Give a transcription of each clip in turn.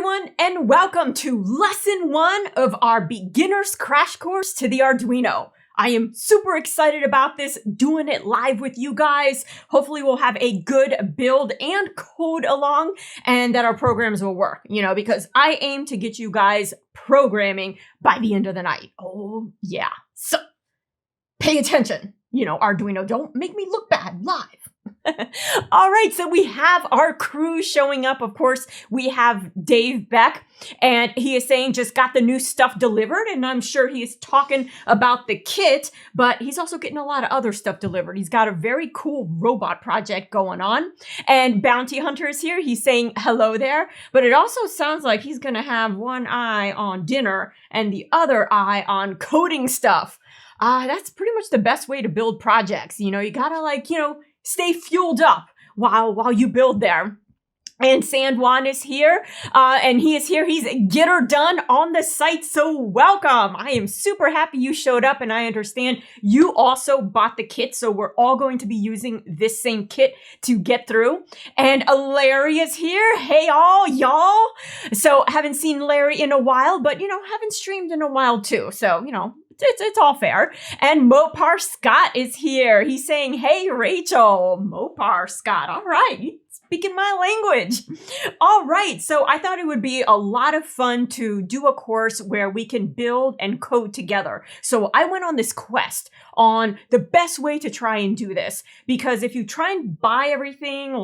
everyone, and welcome to lesson 1 of our beginner's crash course to the Arduino. I am super excited about this, doing it live with you guys. Hopefully we'll have a good build and code along and that our programs will work, because I aim to get you guys programming by the end of the night. Oh yeah, so pay attention. Arduino, don't make me look bad live. All right, so we have our crew showing up. Of course, we have Dave Beck, and he is saying just got the new stuff delivered, and I'm sure he is talking about the kit, but he's also getting a lot of other stuff delivered. He's got a very cool robot project going on, and Bounty Hunter is here. He's saying hello there, but it also sounds like he's going to have one eye on dinner and the other eye on coding stuff. That's pretty much the best way to build projects. You gotta stay fueled up while you build there. And Sandwan is here, and he is here. He's get her done on the site, so welcome. I am super happy you showed up, and I understand you also bought the kit, so we're all going to be using this same kit to get through. And Larry is here. Hey all, y'all. So haven't seen Larry in a while, but haven't streamed in a while too, so it's all fair. And Mopar Scott is here. He's saying, hey, Rachel. Mopar Scott. All right. Speaking my language. All right. So I thought it would be a lot of fun to do a course where we can build and code together. So I went on this quest on the best way to try and do this. Because if you try and buy everything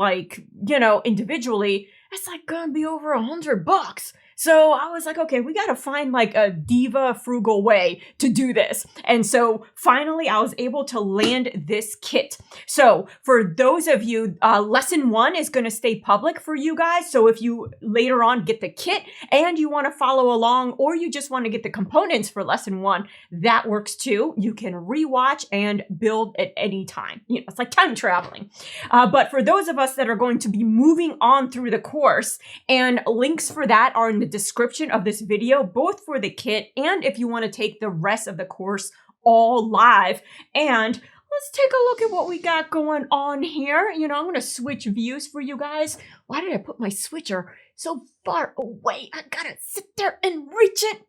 individually, it's gonna be over $100. So I was like, okay, we got to find a diva frugal way to do this. And so finally I was able to land this kit. So for those of you, lesson 1 is going to stay public for you guys. So if you later on get the kit and you want to follow along, or you just want to get the components for lesson 1, that works too. You can rewatch and build at any time. It's like time traveling. But for those of us that are going to be moving on through the course, and links for that are in the description of this video, both for the kit and if you want to take the rest of the course all live. And let's take a look at what we got going on here. I'm going to switch views for you guys. Why did I put my switcher so far away? I gotta sit there and reach it.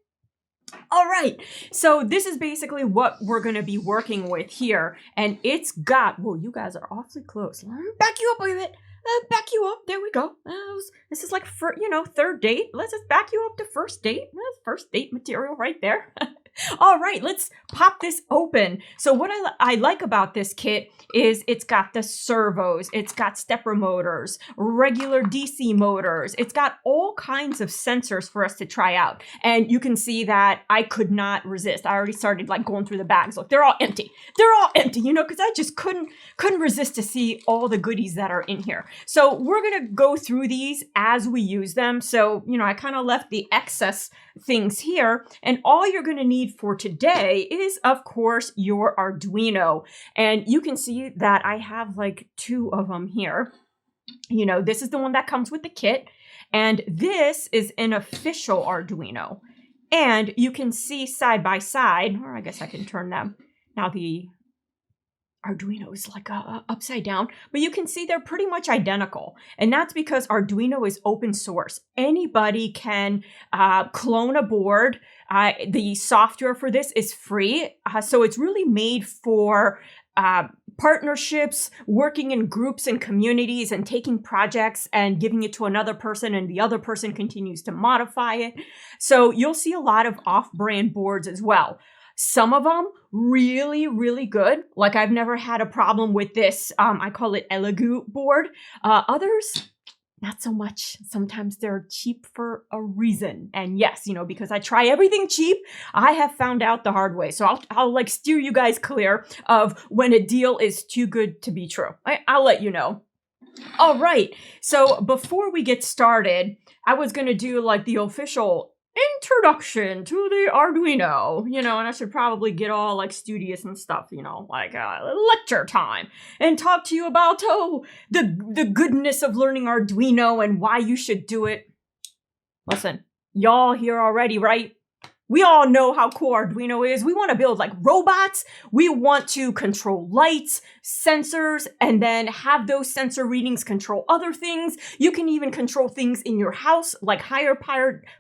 All right, so this is basically what we're going to be working with here. And it's got, whoa, you guys are awfully close. Let me back you up a bit. Back you up. There we go. This is third date. Let's just back you up to first date. That's first date material right there. All right, let's pop this open. So what I like about this kit is it's got the servos, it's got stepper motors, regular DC motors. It's got all kinds of sensors for us to try out. And you can see that I could not resist. I already started going through the bags. Look, they're all empty. They're all empty, because I just couldn't resist to see all the goodies that are in here. So we're going to go through these as we use them. So, I kind of left the excess things here, and all you're going to need for today is, of course, your Arduino. And you can see that I have 2 of them here. This is the one that comes with the kit, and this is an official Arduino. And you can see side by side, or I guess I can turn them. Now the Arduino is upside down, but you can see they're pretty much identical. And that's because Arduino is open source. Anybody can clone a board. The software for this is free. So it's really made for partnerships, working in groups and communities, and taking projects and giving it to another person, and the other person continues to modify it. So you'll see a lot of off-brand boards as well. Some of them really, really good. I've never had a problem with this. I call it Elegoo board. Others, not so much. Sometimes they're cheap for a reason. And yes, because I try everything cheap, I have found out the hard way. So I'll steer you guys clear of when a deal is too good to be true. I'll let you know. All right. So before we get started, I was going to do the official introduction to the Arduino, and I should probably get all studious and stuff, lecture time, and talk to you about, the goodness of learning Arduino and why you should do it. Listen, y'all here already, right? We all know how cool Arduino is. We want to build like robots. We want to control lights, sensors, and then have those sensor readings control other things. You can even control things in your house, like higher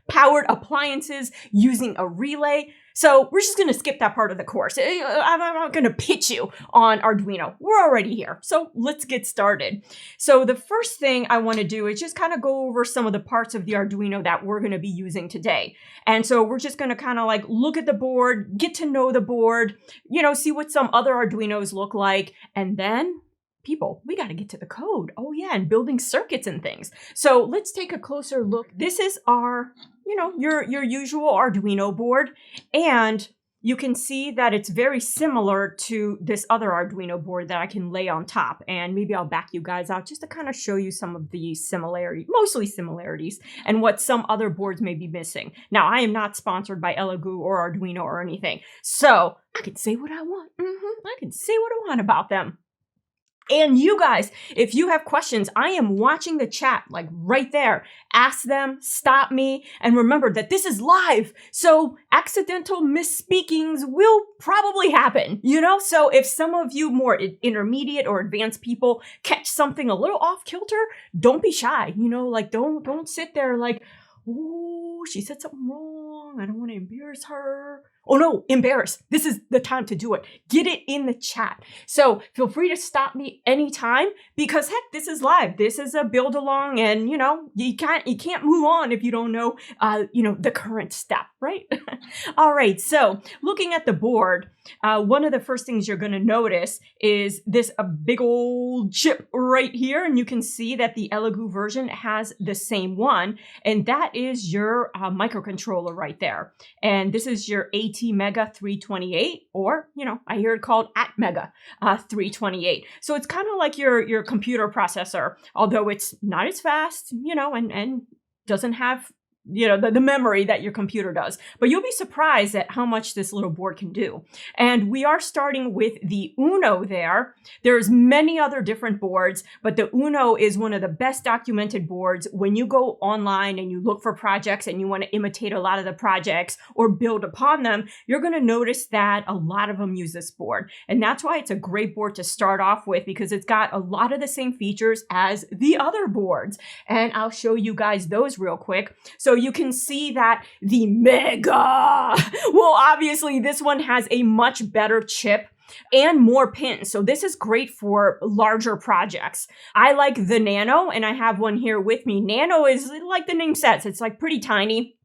powered appliances using a relay. So we're just going to skip that part of the course. I'm not going to pitch you on Arduino. We're already here. So let's get started. So the first thing I want to do is just kind of go over some of the parts of the Arduino that we're going to be using today. And so we're just going to kind of like look at the board, get to know the board, see what some other Arduinos look like. And then people, we got to get to the code. Oh yeah, and building circuits and things. So let's take a closer look. This is our your usual Arduino board, and you can see that it's very similar to this other Arduino board that I can lay on top, and maybe I'll back you guys out just to kind of show you some of the similarities, mostly similarities, and what some other boards may be missing. Now, I am not sponsored by Elegoo or Arduino or anything, so I can say what I want. I can say what I want about them. And you guys, if you have questions, I am watching the chat like right there. Ask them, stop me, and remember that this is live, so accidental misspeakings will probably happen, So if some of you more intermediate or advanced people catch something a little off kilter, don't be shy, don't sit there like, oh, she said something wrong. I don't want to embarrass her. Oh no, embarrass. This is the time to do it. Get it in the chat. So feel free to stop me anytime because heck, this is live. This is a build along and you can't move on if you don't know, the current step, right? All right. So looking at the board, one of the first things you're going to notice is this a big old chip right here. And you can see that the Elegoo version has the same one. And that is your microcontroller right there. And this is your ATmega 328, or, I hear it called ATmega 328. So it's kind of like your computer processor, although it's not as fast, and doesn't have the memory that your computer does. But you'll be surprised at how much this little board can do. And we are starting with the Uno there. There's many other different boards, but the Uno is one of the best documented boards. When you go online and you look for projects and you want to imitate a lot of the projects or build upon them, you're going to notice that a lot of them use this board. And that's why it's a great board to start off with, because it's got a lot of the same features as the other boards. And I'll show you guys those real quick. So you can see that the Mega, well, obviously this one has a much better chip and more pins. So this is great for larger projects. I like the Nano, and I have one here with me. Nano is like the name says, it's like pretty tiny.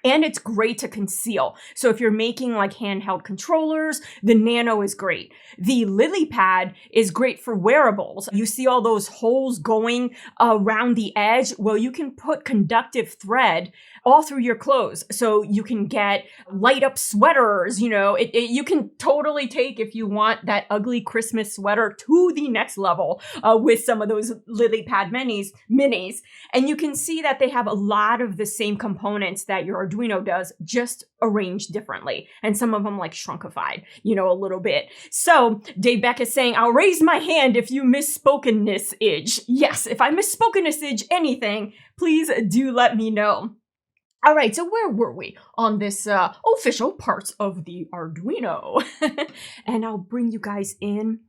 And it's great to conceal. So if you're making like handheld controllers, the Nano is great. The LilyPad is great for wearables. You see all those holes going around the edge? Well, you can put conductive thread all through your clothes. So you can get light up sweaters, you can totally take, if you want, that ugly Christmas sweater to the next level with some of those LilyPad minis. And you can see that they have a lot of the same components that your Arduino does, just arranged differently. And some of them like shrunkified, a little bit. So Dave Beck is saying, I'll raise my hand if you misspokenness-age. Yes, if I missspokenness-age anything, please do let me know. All right, so where were we on this official parts of the Arduino? And I'll bring you guys in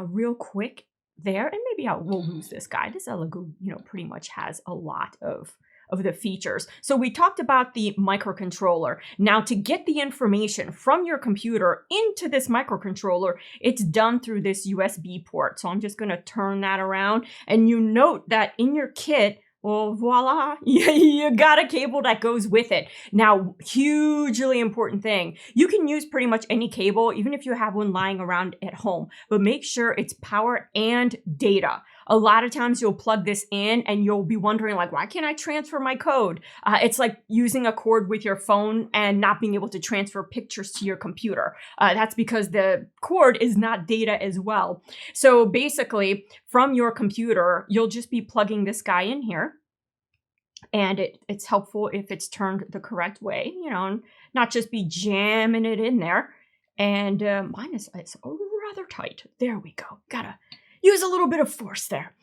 real quick there, and maybe we'll lose this guy. This Elegoo, pretty much has a lot of the features. So we talked about the microcontroller. Now, to get the information from your computer into this microcontroller, it's done through this USB port. So I'm just going to turn that around, and you note that in your kit, well, voila, you got a cable that goes with it. Now, hugely important thing, you can use pretty much any cable, even if you have one lying around at home, but make sure it's power and data. A lot of times you'll plug this in and you'll be wondering like, why can't I transfer my code? It's like using a cord with your phone and not being able to transfer pictures to your computer. That's because the cord is not data as well. So basically from your computer, you'll just be plugging this guy in here. And it's helpful if it's turned the correct way, and not just be jamming it in there. And mine is rather tight. There we go. Gotta use a little bit of force there.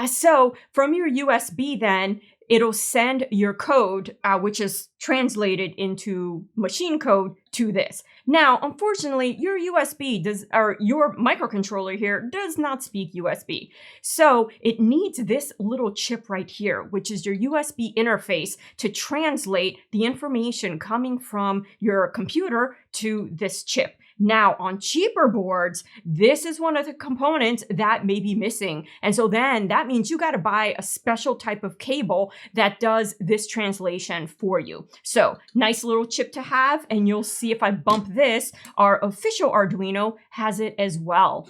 So from your USB then, it'll send your code, which is translated into machine code, to this. Now, unfortunately, your your microcontroller here does not speak USB. So it needs this little chip right here, which is your USB interface, to translate the information coming from your computer to this chip. Now, on cheaper boards, this is one of the components that may be missing. And so then that means you got to buy a special type of cable that does this translation for you. So nice little chip to have. And you'll see if I bump this, our official Arduino has it as well.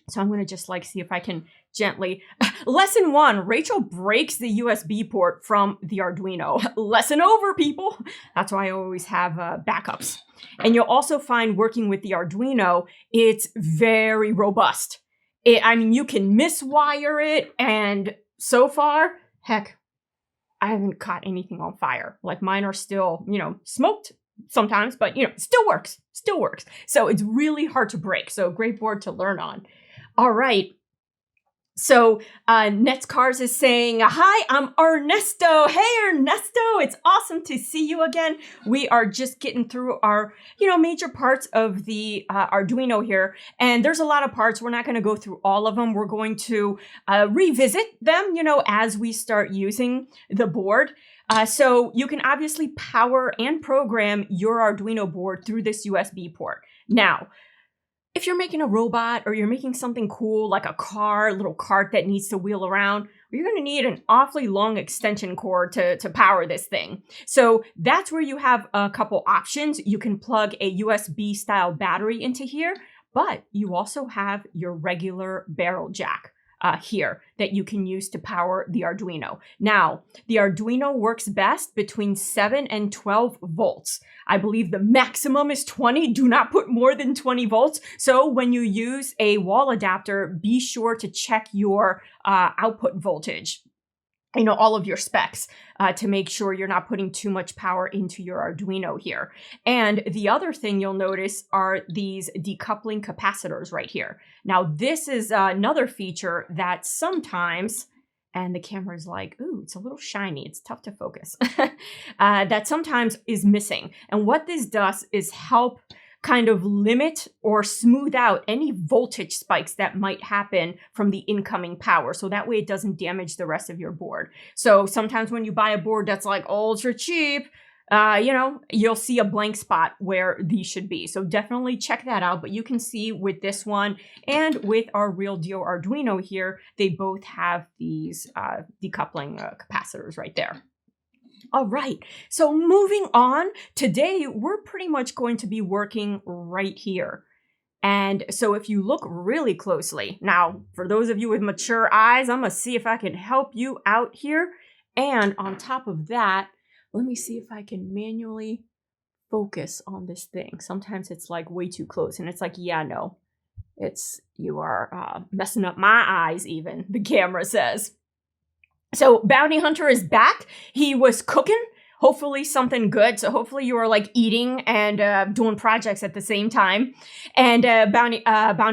So I'm going to just see if I can gently. Lesson 1, Rachel breaks the USB port from the Arduino. Lesson over, people. That's why I always have backups. And you'll also find working with the Arduino, it's very robust. I mean, you can miswire it, and so far, heck, I haven't caught anything on fire. Like mine are still, smoked sometimes, but it still works, So it's really hard to break. So great board to learn on. All right. So Nets Cars is saying, hi, I'm Ernesto. Hey, Ernesto, it's awesome to see you again. We are just getting through our, major parts of the Arduino here. And there's a lot of parts. We're not going to go through all of them. We're going to revisit them, as we start using the board. So you can obviously power and program your Arduino board through this USB port. Now, if you're making a robot or you're making something cool like a little cart that needs to wheel around, you're going to need an awfully long extension cord to power this thing. So that's where you have a couple options. You can plug a USB style battery into here, but you also have your regular barrel jack here that you can use to power the Arduino. Now, the Arduino works best between 7 and 12 volts. I believe the maximum is 20. Do not put more than 20 volts. So when you use a wall adapter, be sure to check your output voltage. All of your specs to make sure you're not putting too much power into your Arduino here. And the other thing you'll notice are these decoupling capacitors right here. Now, this is another feature that sometimes, and the camera's like, ooh, it's a little shiny. It's tough to focus. That sometimes is missing. And what this does is help kind of limit or smooth out any voltage spikes that might happen from the incoming power. So that way it doesn't damage the rest of your board. So sometimes when you buy a board that's like ultra cheap, you'll see a blank spot where these should be. So definitely check that out. But you can see with this one and with our real deal Arduino here, they both have these decoupling capacitors right there. All right, so moving on, today we're pretty much going to be working right here. And so if you look really closely, now for those of you with mature eyes, I'm gonna see if I can help you out here. And on top of that, let me see if I can manually focus on this thing. Sometimes it's like way too close and it's like, yeah, no, you are messing up my eyes even, the camera says. So Bounty Hunter is back. He was cooking, hopefully something good. So hopefully you are eating and doing projects at the same time. And Bounty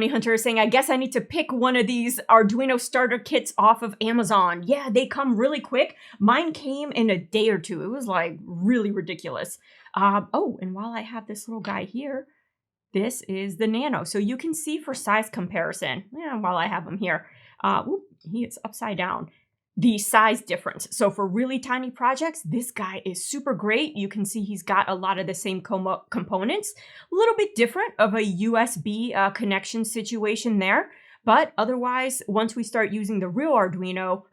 Hunter is saying, I guess I need to pick one of these Arduino starter kits off of Amazon. Yeah, they come really quick. Mine came in a day or two. It was really ridiculous. Oh, and while I have this little guy here, this is the Nano. So you can see for size comparison, while I have him here, he is upside down. The size difference. So for really tiny projects, this guy is super great. You can see he's got a lot of the same components, a little bit different of a USB connection situation there. But otherwise, once we start using the Arduino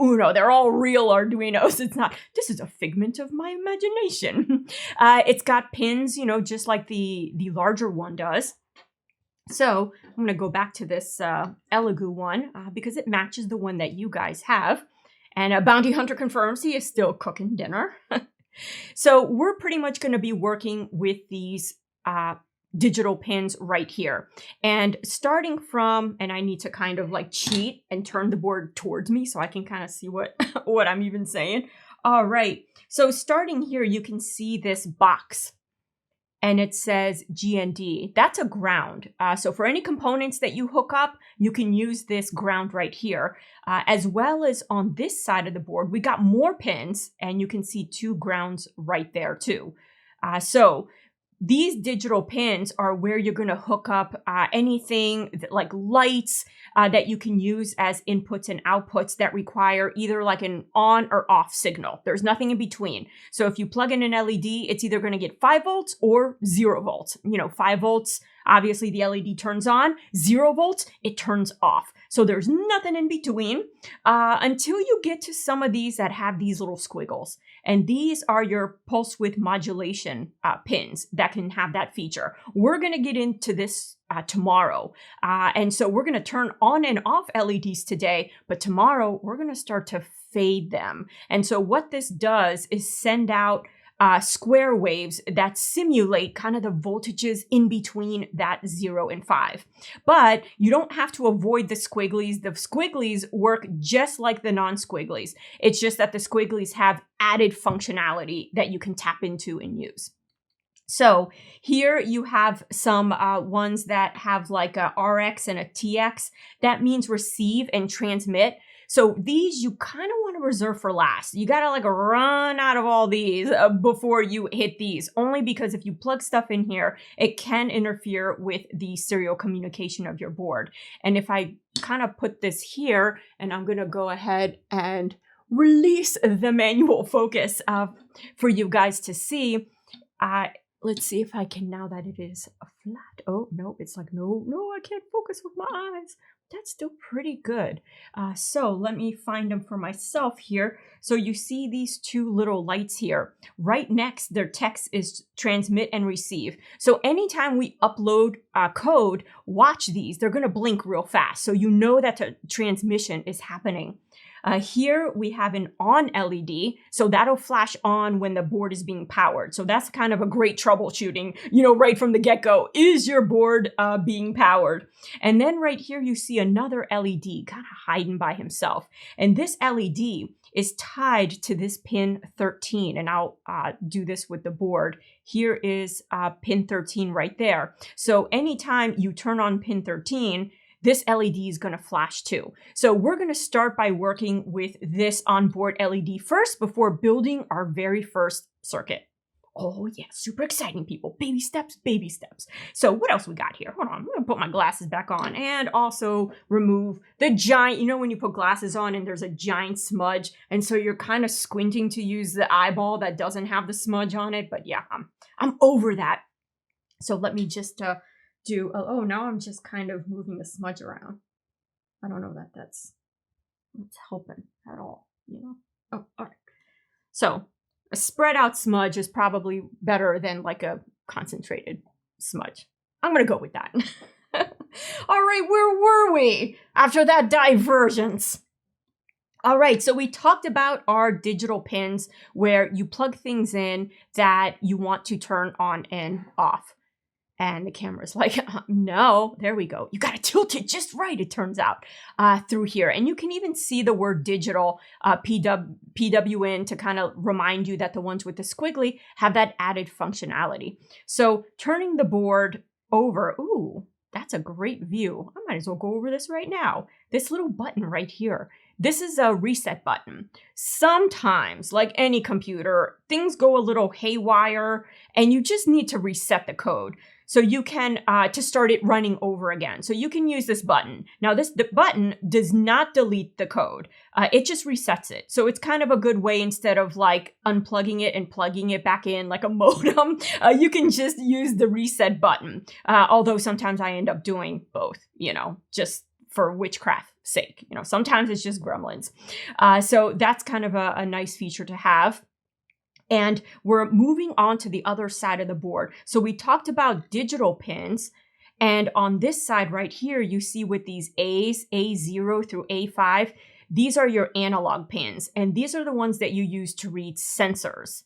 Uno, they're all real Arduinos. It's not, this is a figment of my imagination. It's got pins, just like the larger one does. So I'm going to go back to this Elegoo one because it matches the one that you guys have. And Bounty Hunter confirms he is still cooking dinner. So we're pretty much going to be working with these digital pins right here. And starting from, and I need to kind of cheat and turn the board towards me so I can kind of see what I'm even saying. All right. So starting here, you can see this box. and it says GND. That's a ground. So for any components that you hook up, you can use this ground right here. As well as on this side of the board, we got more pins, and you can see 2 grounds right there too. So these digital pins are where you're going to hook up anything like lights that you can use as inputs and outputs that require either like an on or off signal. There's nothing in between. So if you plug in an LED, it's either going to get 5 volts or 0 volts. 5 volts, obviously the LED turns on. 0 volts, it turns off. So there's nothing in between until you get to some of these that have these little squiggles. And these are your pulse width modulation pins that can have that feature. We're going to get into this tomorrow. And so we're going to turn on and off LEDs today, but tomorrow we're going to start to fade them. And so what this does is send out square waves that simulate kind of the voltages in between that 0 and 5. But you don't have to avoid the squigglies. The squigglies work just like the non-squigglies. It's just that the squigglies have added functionality that you can tap into and use. So here you have some ones that have like a RX and a TX. That means receive and transmit. So these you kind of want to reserve for last. You got to like run out of all these before you hit these, only because if you plug stuff in here, it can interfere with the serial communication of your board. And if I kind of put this here, and I'm going to go ahead and release the manual focus for you guys to see. Let's see if I can, now that it is flat. Oh, no, it's like, no, I can't focus with my eyes. That's still pretty good. So let me find them for myself here. So you see these 2 little lights here. Right next, their text is transmit and receive. So anytime we upload code, watch these. They're going to blink real fast. So you know that the transmission is happening. Here we have an on LED, so that'll flash on when the board is being powered. So that's kind of a great troubleshooting, right from the get-go. Is your board being powered? And then right here you see another LED kind of hiding by himself. And this LED is tied to this pin 13, and I'll do this with the board. Here is pin 13 right there. So anytime you turn on pin 13, this LED is going to flash too. So we're going to start by working with this onboard LED first before building our very first circuit. Oh yeah, super exciting, people. Baby steps, baby steps. So what else we got here? Hold on, I'm going to put my glasses back on and also remove the giant, when you put glasses on and there's a giant smudge, and so you're kind of squinting to use the eyeball that doesn't have the smudge on it. But yeah, I'm over that. So let me just now I'm just kind of moving the smudge around. I don't know that that's helping at all, Oh, all right. So a spread out smudge is probably better than like a concentrated smudge. I'm going to go with that. All right, where were we after that divergence? All right, so we talked about our digital pins where you plug things in that you want to turn on and off. And the camera's like, no, there we go. You got to tilt it just right, it turns out, through here. And you can even see the word digital, PWN, to kind of remind you that the ones with the squiggly have that added functionality. So turning the board over, ooh, that's a great view. I might as well go over this right now. This little button right here. This is a reset button. Sometimes, like any computer, things go a little haywire and you just need to reset the code. So you can, to start it running over again. So you can use this button. Now the button does not delete the code. It just resets it. So it's kind of a good way, instead of like unplugging it and plugging it back in like a modem, you can just use the reset button. Although sometimes I end up doing both, just for witchcraft sake. Sometimes it's just gremlins. So that's kind of a nice feature to have. And we're moving on to the other side of the board. So we talked about digital pins. And on this side right here, you see with these A's, A0 through A5, these are your analog pins. And these are the ones that you use to read sensors.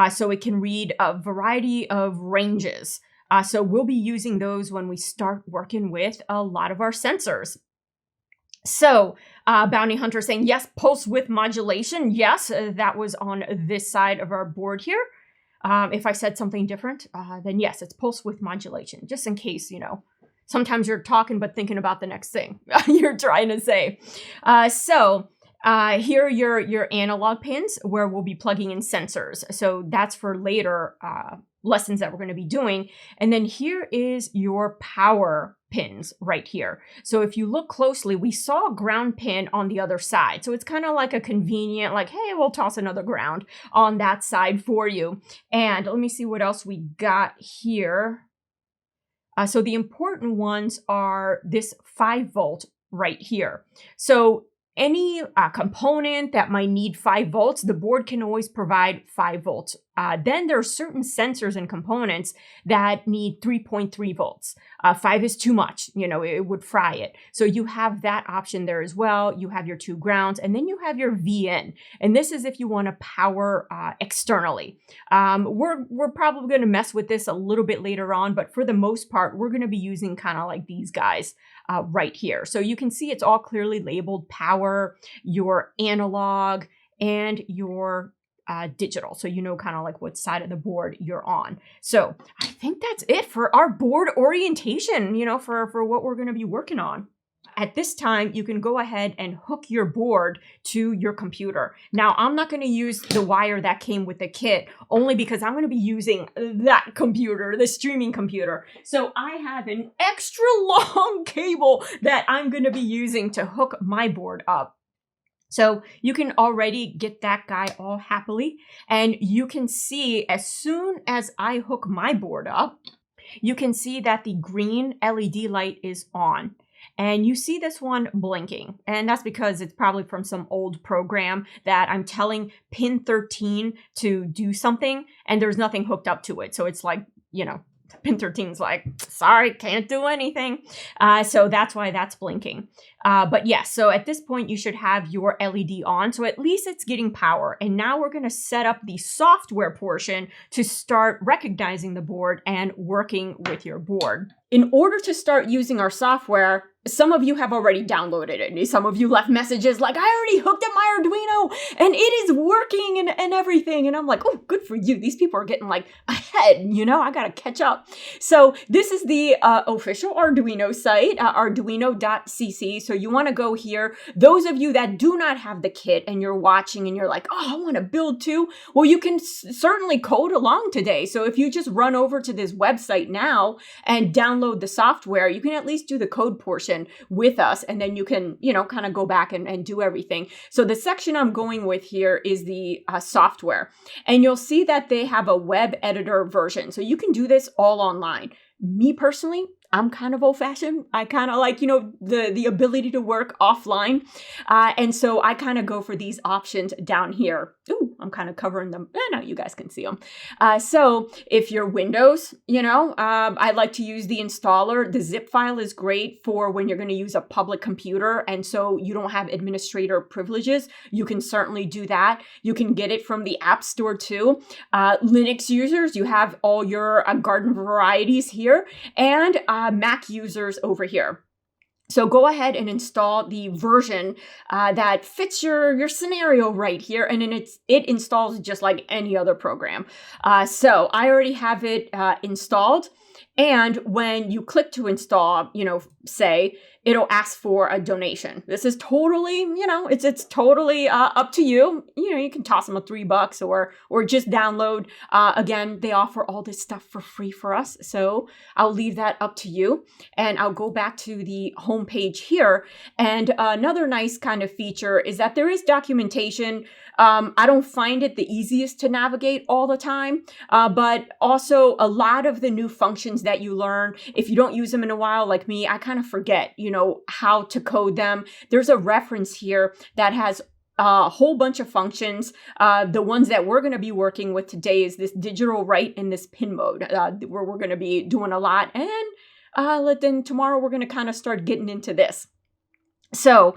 So it can read a variety of ranges. So we'll be using those when we start working with a lot of our sensors. So, Bounty Hunter saying, yes, pulse width modulation. Yes, that was on this side of our board here. If I said something different, then yes, it's pulse width modulation, just in case, sometimes you're talking but thinking about the next thing you're trying to say. Here are your analog pins where we'll be plugging in sensors. So that's for later lessons that we're going to be doing. And then here is your power pins right here. So if you look closely, we saw a ground pin on the other side. So it's kind of like a convenient, like, hey, we'll toss another ground on that side for you. And let me see what else we got here. So the important ones are this 5 volt right here. So any component that might need 5 volts, the board can always provide 5 volts. Then there are certain sensors and components that need 3.3 volts. 5 is too much, it would fry it. So you have that option there as well. You have your 2 grounds, and then you have your VN. And this is if you want to power externally. We're probably going to mess with this a little bit later on, but for the most part, we're going to be using kind of like these guys right here. So you can see it's all clearly labeled power, your analog, and your digital. So kind of like what side of the board you're on. So I think that's it for our board orientation, for what we're going to be working on. At this time, you can go ahead and hook your board to your computer. Now, I'm not going to use the wire that came with the kit, only because I'm going to be using that computer, the streaming computer. So I have an extra long cable that I'm going to be using to hook my board up. So you can already get that guy all happily, and you can see as soon as I hook my board up, you can see that the green LED light is on. And you see this one blinking, and that's because it's probably from some old program that I'm telling pin 13 to do something, and there's nothing hooked up to it. So it's like, pin 13 is like, sorry, can't do anything. So that's why that's blinking. But yes, so at this point, you should have your LED on. So at least it's getting power. And now we're going to set up the software portion to start recognizing the board and working with your board. In order to start using our software, some of you have already downloaded it. And some of you left messages like, I already hooked up my Arduino and it is working and everything. And I'm like, oh, good for you. These people are getting like ahead, I got to catch up. So this is the official Arduino site, arduino.cc. So you want to go here. Those of you that do not have the kit and you're watching and you're like, oh, I want to build too. Well, you can certainly code along today. So if you just run over to this website now and download the software, you can at least do the code portion with us, and then you can, kind of go back and do everything. So the section I'm going with here is the software, and you'll see that they have a web editor version. So you can do this all online. Me personally, I'm kind of old-fashioned. I kind of like, the ability to work offline. And so I kind of go for these options down here. Ooh, I'm kind of covering them. No, you guys can see them. So if you're Windows, I like to use the installer. The zip file is great for when you're going to use a public computer. And so you don't have administrator privileges. You can certainly do that. You can get it from the App Store too. Linux users, you have all your garden varieties here. And Mac users over here. So go ahead and install the version that fits your scenario right here, and then it installs just like any other program. So I already have it installed, and when you click to install, say, it'll ask for a donation. This is totally, it's totally up to you. You can toss them $3 or just download. Again, they offer all this stuff for free for us. So I'll leave that up to you. And I'll go back to the home page here. And another nice kind of feature is that there is documentation. I don't find it the easiest to navigate all the time, but also a lot of the new functions that you learn, if you don't use them in a while, like me, I kind of forget, how to code them. There's a reference here that has a whole bunch of functions. The ones that we're going to be working with today is this digital write and this pin mode, where we're going to be doing a lot. And then tomorrow we're going to kind of start getting into this. So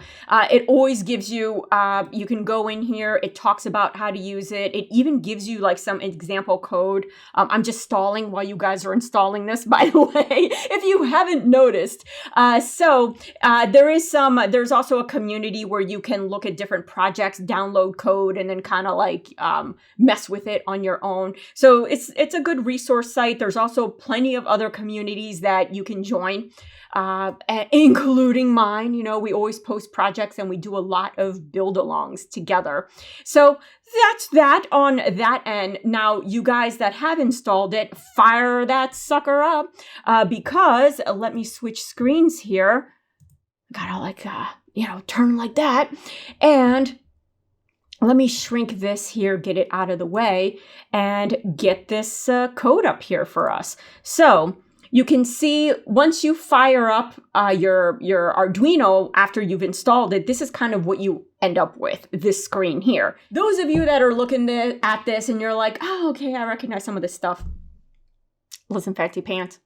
it always gives you, you can go in here, it talks about how to use it. It even gives you like some example code. I'm just stalling while you guys are installing this, by the way, if you haven't noticed. There's also a community where you can look at different projects, download code, and then kind of like mess with it on your own. So it's a good resource site. There's also plenty of other communities that you can join. Including mine. You know, we always post projects and we do a lot of build-alongs together. So that's that on that end. Now, you guys that have installed it, fire that sucker up because let me switch screens here. Gotta like, turn like that. And let me shrink this here, get it out of the way, and get this code up here for us. So you can see once you fire up your Arduino after you've installed it, this is kind of what you end up with, this screen here. Those of you that are looking at this and you're like, oh, okay, I recognize some of this stuff. Listen, fancy pants.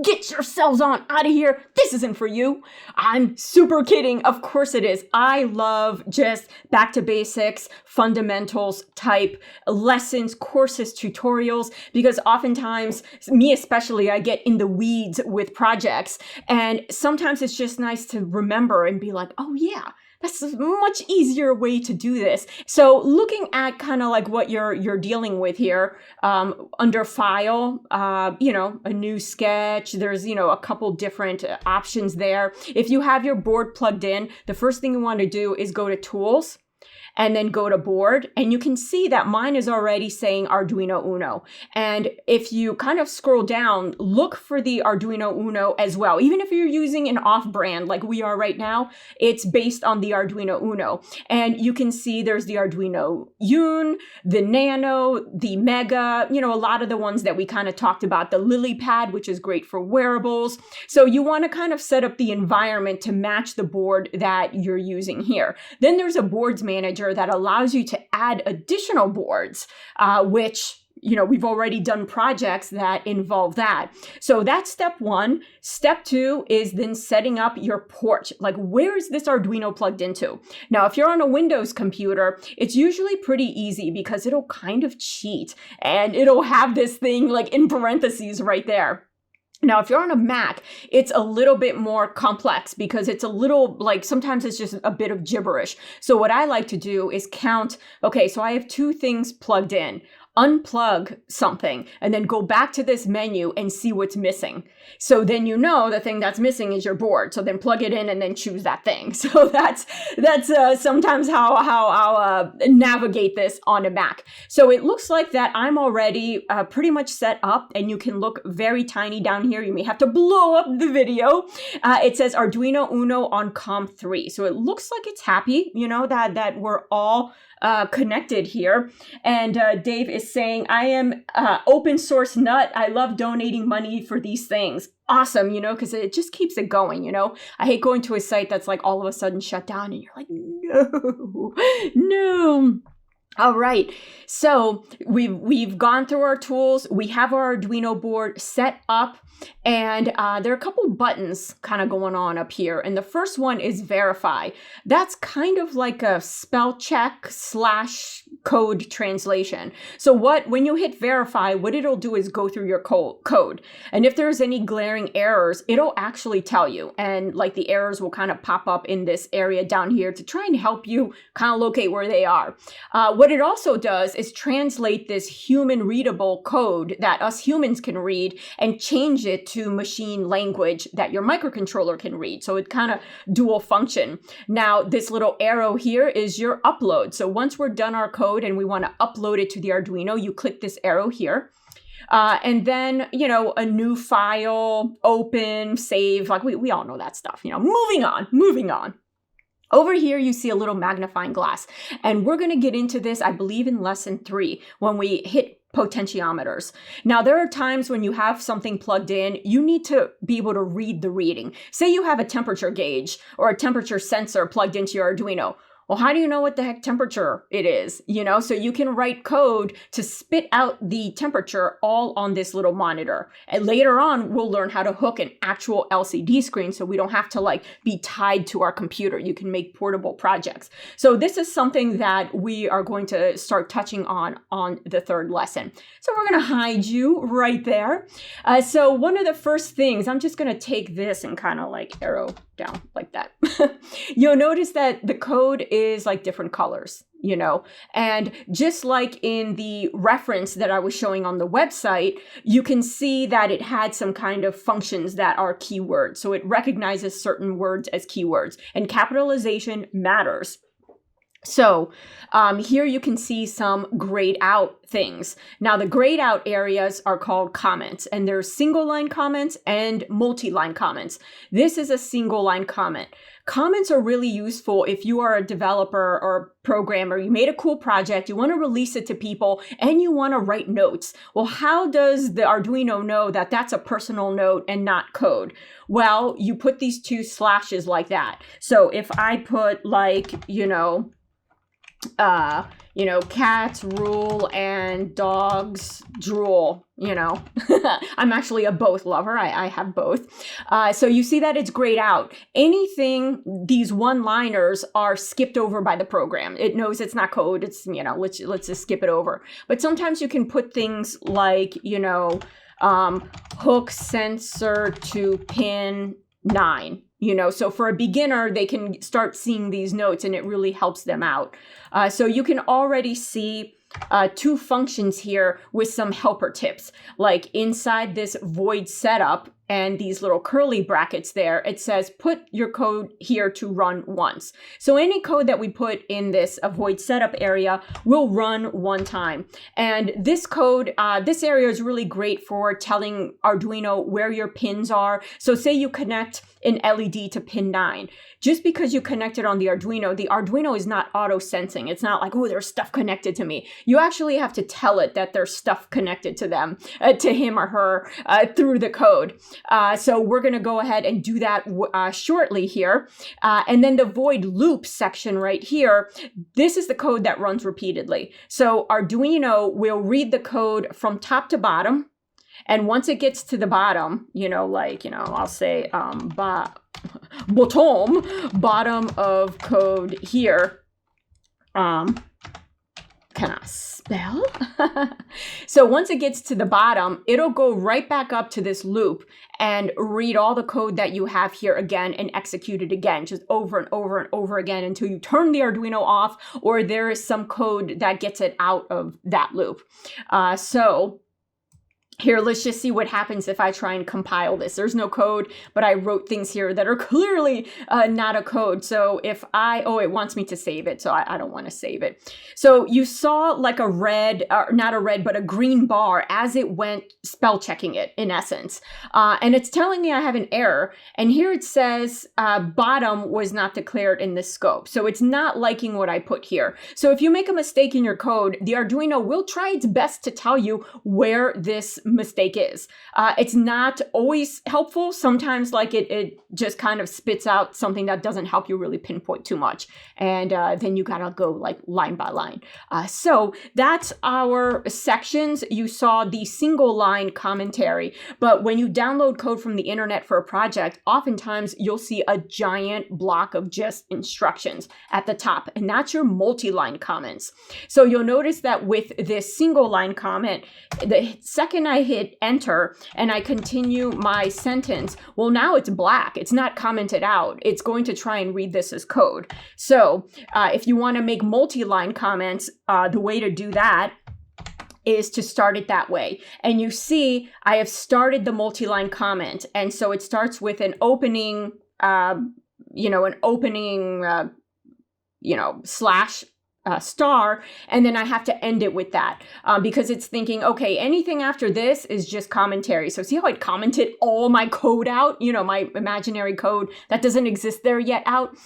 Get yourselves on out of here. This isn't for you. I'm super kidding. Of course it is. I love just back to basics, fundamentals type lessons, courses, tutorials, because oftentimes, me especially, I get in the weeds with projects. And sometimes it's just nice to remember and be like, oh yeah, that's a much easier way to do this. So looking at kind of like what you're dealing with here, under file, a new sketch, there's, a couple different options there. If you have your board plugged in, the first thing you want to do is go to tools and then go to board. And you can see that mine is already saying Arduino Uno. And if you kind of scroll down, look for the Arduino Uno as well. Even if you're using an off-brand like we are right now, it's based on the Arduino Uno. And you can see there's the Arduino Un, the Nano, the Mega, a lot of the ones that we kind of talked about, the Lily Pad, which is great for wearables. So you want to kind of set up the environment to match the board that you're using here. Then there's a boards manager that allows you to add additional boards, which, we've already done projects that involve that. So that's step one. Step two is then setting up your port. Like, where is this Arduino plugged into? Now, if you're on a Windows computer, it's usually pretty easy because it'll kind of cheat and it'll have this thing like in parentheses right there. Now, if you're on a Mac, it's a little bit more complex because it's a little like sometimes it's just a bit of gibberish. So what I like to do is count, okay, so I have two things plugged in. Unplug something and then go back to this menu and see what's missing. So then the thing that's missing is your board. So then plug it in and then choose that thing. So that's sometimes how I'll navigate this on a Mac. So it looks like that I'm already pretty much set up, and you can look very tiny down here. You may have to blow up the video. It says Arduino Uno on COM3. So it looks like it's happy, that we're all connected here. And Dave is saying, I am open source nut. I love donating money for these things. Awesome, because it just keeps it going, I hate going to a site that's like all of a sudden shut down and you're like, no. All right, so we've gone through our tools. We have our Arduino board set up, and there are a couple buttons kind of going on up here. And the first one is verify. That's kind of like a spell check / code translation. So when you hit verify, what it'll do is go through your code. And if there's any glaring errors, it'll actually tell you. And like the errors will kind of pop up in this area down here to try and help you kind of locate where they are. What it also does is translate this human readable code that us humans can read and change it to machine language that your microcontroller can read. So it kind of dual function. Now, this little arrow here is your upload. So once we're done our code and we want to upload it to the Arduino, you click this arrow here. And then, a new file, open, save, like we all know that stuff, moving on. Over here, you see a little magnifying glass, and we're going to get into this, I believe, in lesson 3 when we hit potentiometers. Now, there are times when you have something plugged in, you need to be able to read the reading. Say you have a temperature gauge or a temperature sensor plugged into your Arduino. Well, how do you know what the heck temperature it is? You know, so you can write code to spit out the temperature all on this little monitor. And later on, we'll learn how to hook an actual LCD screen so we don't have to like be tied to our computer. You can make portable projects. So this is something that we are going to start touching on the third lesson. So we're going to hide you right there. So one of the first things, I'm just going to take this and kind of like arrow down like that. You'll notice that the code is like different colors, you know, and just like in the reference that I was showing on the website, you can see that it had some kind of functions that are keywords. So it recognizes certain words as keywords, and capitalization matters. So here you can see some grayed out things. Now the grayed out areas are called comments, and there's single line comments and multi-line comments. This is a single line comment. Comments are really useful if you are a developer or programmer, you made a cool project, you want to release it to people, and you want to write notes. Well, how does the Arduino know that that's a personal note and not code? Well, you put these two slashes like that. So if I put like, cats rule and dogs drool, I'm actually a both lover. I have both. So you see that it's grayed out. Anything, these one-liners are skipped over by the program. It knows it's not code. It's, let's just skip it over. But sometimes you can put things like, hook sensor to pin 9. So for a beginner, they can start seeing these notes and it really helps them out. So you can already see two functions here with some helper tips. Like inside this void setup and these little curly brackets there, it says put your code here to run once. So any code that we put in this void setup area will run one time. And this code, this area is really great for telling Arduino where your pins are. So say you connect an LED to pin 9. Just because you connect it on the Arduino is not auto-sensing. It's not like, oh, there's stuff connected to me. You actually have to tell it that there's stuff connected to them, to him or her, through the code. So we're going to go ahead and do that shortly here. And then the void loop section right here, this is the code that runs repeatedly. So Arduino will read the code from top to bottom. And once it gets to the bottom, I'll say bottom of code here. Can I spell? So once it gets to the bottom, it'll go right back up to this loop and read all the code that you have here again and execute it again, just over and over and over again until you turn the Arduino off or there is some code that gets it out of that loop. So here, let's just see what happens if I try and compile this. There's no code, but I wrote things here that are clearly not a code. So if it wants me to save it, so I don't want to save it. So you saw like a red, not a red, but a green bar as it went spell checking it in essence. And it's telling me I have an error. And here it says bottom was not declared in the scope. So it's not liking what I put here. So if you make a mistake in your code, the Arduino will try its best to tell you where this mistake is. It's not always helpful. Sometimes like it just kind of spits out something that doesn't help you really pinpoint too much. And then you gotta go like line by line. So that's our sections. You saw the single line commentary, but when you download code from the internet for a project, oftentimes you'll see a giant block of just instructions at the top, and that's your multi-line comments. So you'll notice that with this single line comment, the second I hit enter and I continue my sentence, well, now it's black. It's not commented out. It's going to try and read this as code. So if you want to make multi-line comments, the way to do that is to start it that way. And you see, I have started the multi-line comment. And so it starts with an opening, slash star, and then I have to end it with that because it's thinking, okay, anything after this is just commentary. So see how it commented all my code out, my imaginary code that doesn't exist there yet out.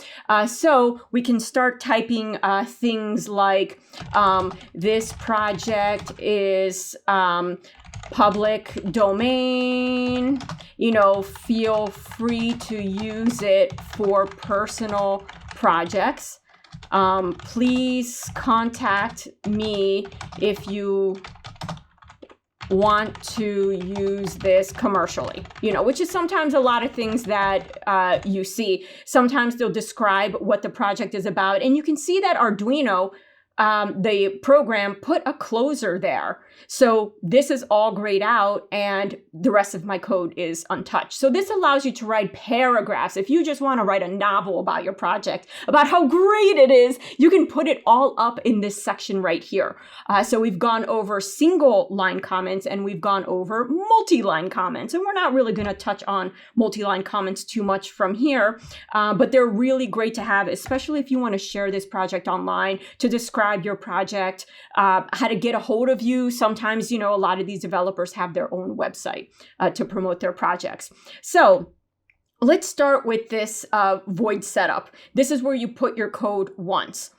So we can start typing things like this project is public domain, feel free to use it for personal projects. please contact me if you want to use this commercially, which is sometimes a lot of things that you see. Sometimes they'll describe what the project is about. And you can see that Arduino, the program, put a closer there. So this is all grayed out and the rest of my code is untouched. So this allows you to write paragraphs. If you just want to write a novel about your project, about how great it is, you can put it all up in this section right here. So we've gone over single line comments and we've gone over multi-line comments. And we're not really going to touch on multi-line comments too much from here, but they're really great to have, especially if you want to share this project online, to describe your project, how to get a hold of you. Sometimes, a lot of these developers have their own website to promote their projects. So let's start with this void setup. This is where you put your code once.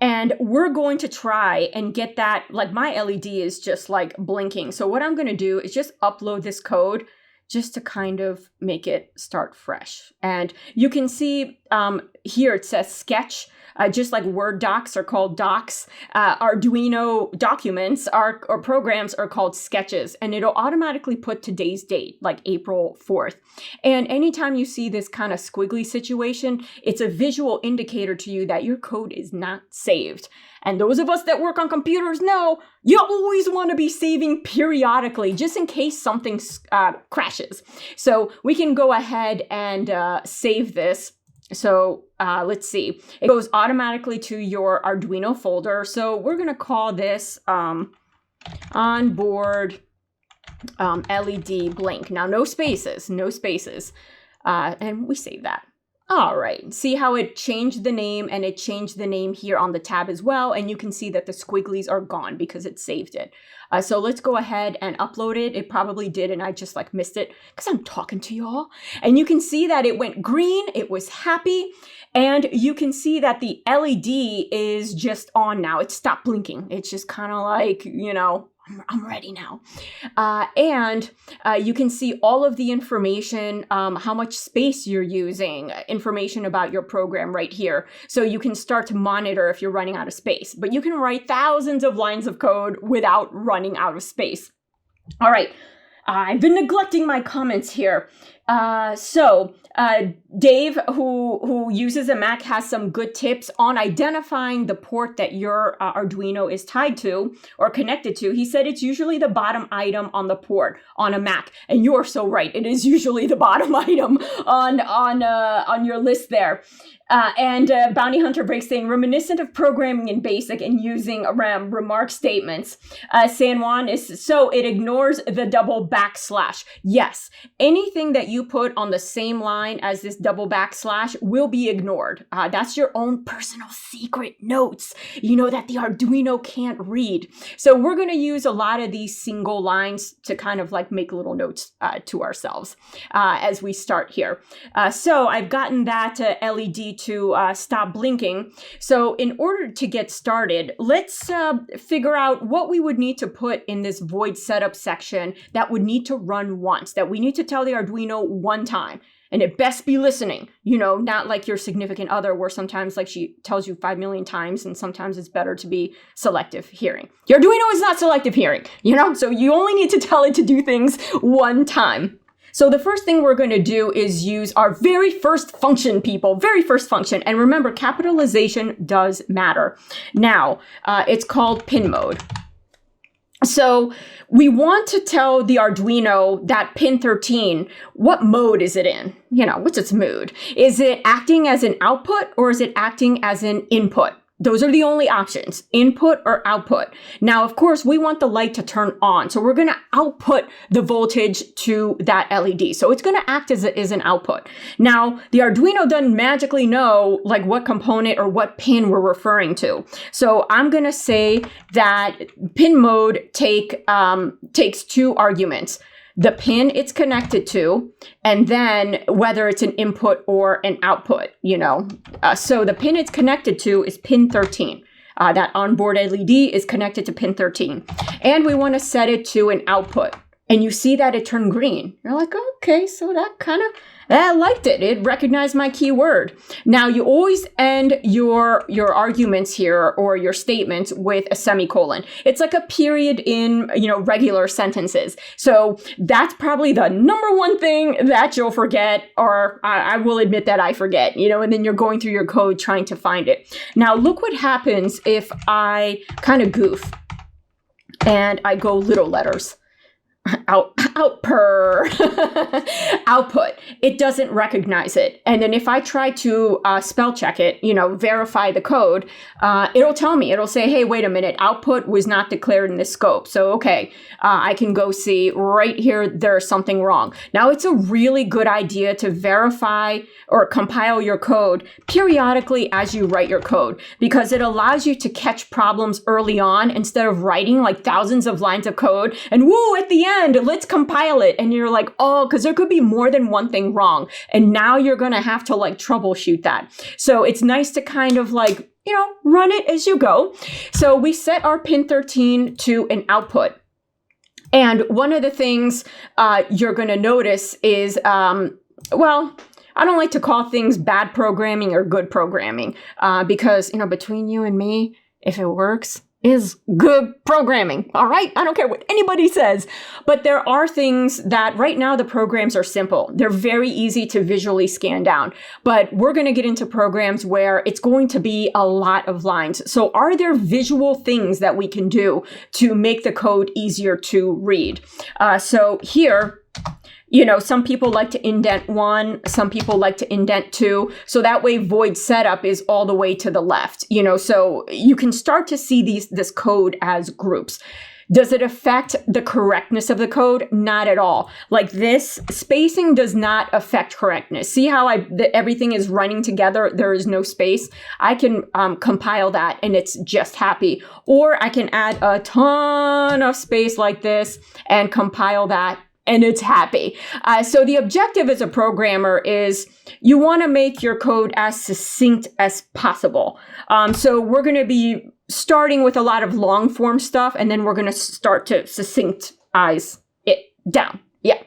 And we're going to try and get that, like my LED is just like blinking. So what I'm going to do is just upload this code just to kind of make it start fresh. And you can see here it says sketch. Just like Word docs are called docs, Arduino documents or programs are called sketches, and it'll automatically put today's date, like April 4th. And anytime you see this kind of squiggly situation, it's a visual indicator to you that your code is not saved. And those of us that work on computers know you always want to be saving periodically, just in case something crashes. So we can go ahead and save this. So let's see, it goes automatically to your Arduino folder. So we're going to call this Onboard LED blank. Now, no spaces, and we save that. All right, see how it changed the name, and it changed the name here on the tab as well. And you can see that the squigglies are gone because it saved it. So let's go ahead and upload it. It probably did, and I just like missed it because I'm talking to y'all. And you can see that it went green. It was happy. And you can see that the LED is just on now. It stopped blinking. It's just kind of like, I'm ready now. And you can see all of the information, how much space you're using, information about your program right here. So you can start to monitor if you're running out of space. But you can write thousands of lines of code without running out of space. All right. I've been neglecting my comments here. Dave, who uses a Mac, has some good tips on identifying the port that your Arduino is tied to or connected to. He said it's usually the bottom item on the port on a Mac, and you are so right. It is usually the bottom item on your list there. And Bounty Hunter Breaks saying, reminiscent of programming in BASIC and using remark statements. San Juan is, so it ignores the double backslash. Yes, anything that you put on the same line as this double backslash will be ignored. That's your own personal secret notes, that the Arduino can't read. So we're going to use a lot of these single lines to kind of like make little notes to ourselves as we start here. So I've gotten that LED to stop blinking. So in order to get started, let's figure out what we would need to put in this void setup section that would need to run once, that we need to tell the Arduino one time. And it best be listening, not like your significant other where sometimes like she tells you 5 million times and sometimes it's better to be selective hearing. Your Arduino is not selective hearing, so you only need to tell it to do things one time. So the first thing we're going to do is use our very first function, people, very first function. And remember, capitalization does matter. Now, it's called pin mode. So we want to tell the Arduino that pin 13, what mode is it in? What's its mood? Is it acting as an output or is it acting as an input? Those are the only options, input or output. Now, of course, we want the light to turn on. So we're going to output the voltage to that LED. So it's going to act as an output. Now, the Arduino doesn't magically know like what component or what pin we're referring to. So I'm going to say that pin mode takes 2 arguments. The pin it's connected to, and then whether it's an input or an output, So the pin it's connected to is pin 13. That onboard LED is connected to pin 13. And we want to set it to an output. and you see that it turned green. You're like, okay, so that kind of, I liked it. It recognized my keyword. Now you always end your arguments here or your statements with a semicolon. It's like a period in, regular sentences. So that's probably the number one thing that you'll forget, or I will admit that I forget, and then you're going through your code trying to find it. Now look what happens if I kind of goof and I go little letters. Output. It doesn't recognize it. And then if I try to spell check it, verify the code, it'll tell me, it'll say, hey, wait a minute, output was not declared in this scope. So, okay, I can go see right here, there's something wrong. Now it's a really good idea to verify or compile your code periodically as you write your code, because it allows you to catch problems early on instead of writing like thousands of lines of code and woo, at the end, let's compile it. And you're like, oh, because there could be more than one thing wrong. And now you're going to have to like troubleshoot that. So it's nice to kind of like, run it as you go. So we set our pin 13 to an output. And one of the things you're going to notice is, I don't like to call things bad programming or good programming because, between you and me, if it works, is good programming. All right. I don't care what anybody says, but there are things that right now the programs are simple. They're very easy to visually scan down, but we're going to get into programs where it's going to be a lot of lines. So are there visual things that we can do to make the code easier to read? So here, some people like to indent 1, some people like to indent 2. So that way void setup is all the way to the left, so you can start to see this code as groups. Does it affect the correctness of the code? Not at all. Like this spacing does not affect correctness. See how everything is running together? There is no space. I can compile that and it's just happy. Or I can add a ton of space like this and compile that and it's happy. So the objective as a programmer is you want to make your code as succinct as possible. So we're going to be starting with a lot of long form stuff, and then we're going to start to succinctize it down. Yeah.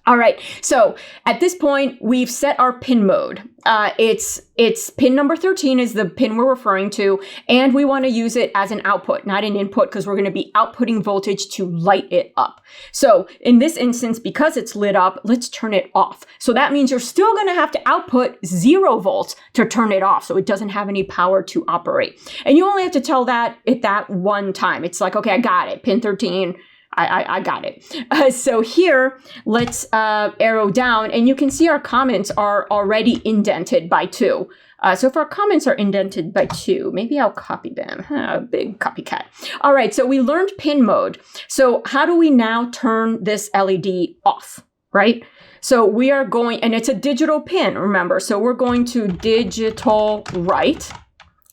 All right. So at this point, we've set our pin mode. It's pin number 13 is the pin we're referring to, and we want to use it as an output, not an input, because we're going to be outputting voltage to light it up. So in this instance, because it's lit up, let's turn it off. So that means you're still going to have to output 0 volts to turn it off, so it doesn't have any power to operate. And you only have to tell that at that one time. It's like, okay, I got it. Pin 13. I got it. So here, let's arrow down, and you can see our comments are already indented by 2. So if our comments are indented by 2, maybe I'll copy them. Big copycat. All right, so we learned pin mode. So how do we now turn this LED off, right? So we are going, and it's a digital pin, remember. So we're going to digital right.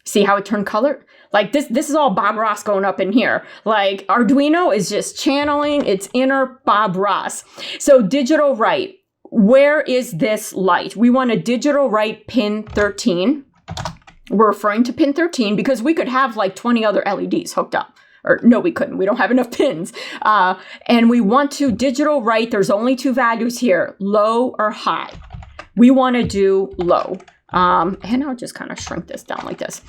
See how it turned color? Like this is all Bob Ross going up in here. Like Arduino is just channeling its inner Bob Ross. So digital right, where is this light? We want a digital right pin 13. We're referring to pin 13 because we could have like 20 other LEDs hooked up. Or no, we couldn't. We don't have enough pins. And we want to digital right. There's only 2 values here, low or high. We want to do low. And I'll just kind of shrink this down like this.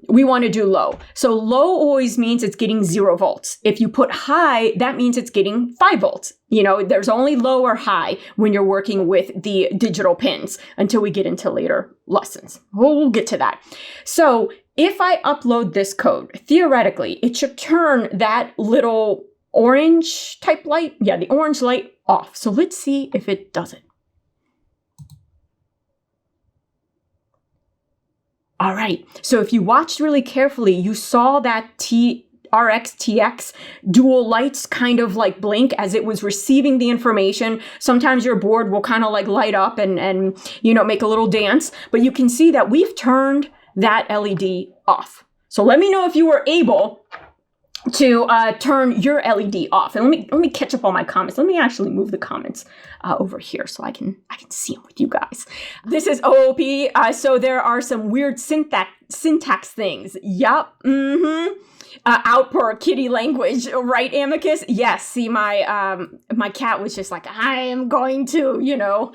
We want to do low. So low always means it's getting 0 volts. If you put high, that means it's getting 5 volts. There's only low or high when you're working with the digital pins until we get into later lessons. We'll get to that. So if I upload this code, theoretically, it should turn that little orange type light, the orange light off. So let's see if it does it. All right, so if you watched really carefully, you saw that RX-TX dual lights kind of like blink as it was receiving the information. Sometimes your board will kind of like light up and make a little dance, but you can see that we've turned that LED off. So let me know if you were able to turn your LED off. And let me catch up on my comments. Let me actually move the comments over here so I can see them with you guys. This is OOP. So there are some weird syntax things. Yup. outpour kitty language, right, Amicus? Yes. See, my cat was just like, I am going to,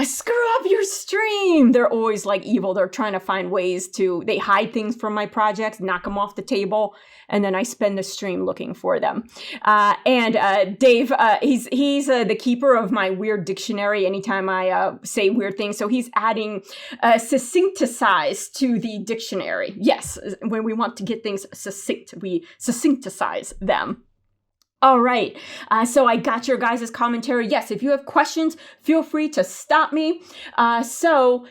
screw up your stream. They're always like evil. They're trying to find ways they hide things from my projects, knock them off the table, and then I spend the stream looking for them. And Dave, he's the keeper of my weird dictionary anytime I say weird things. So he's adding succincticize to the dictionary. Yes, when we want to get things succinct, we succincticize them. All right, so I got your guys' commentary. Yes, if you have questions, feel free to stop me. So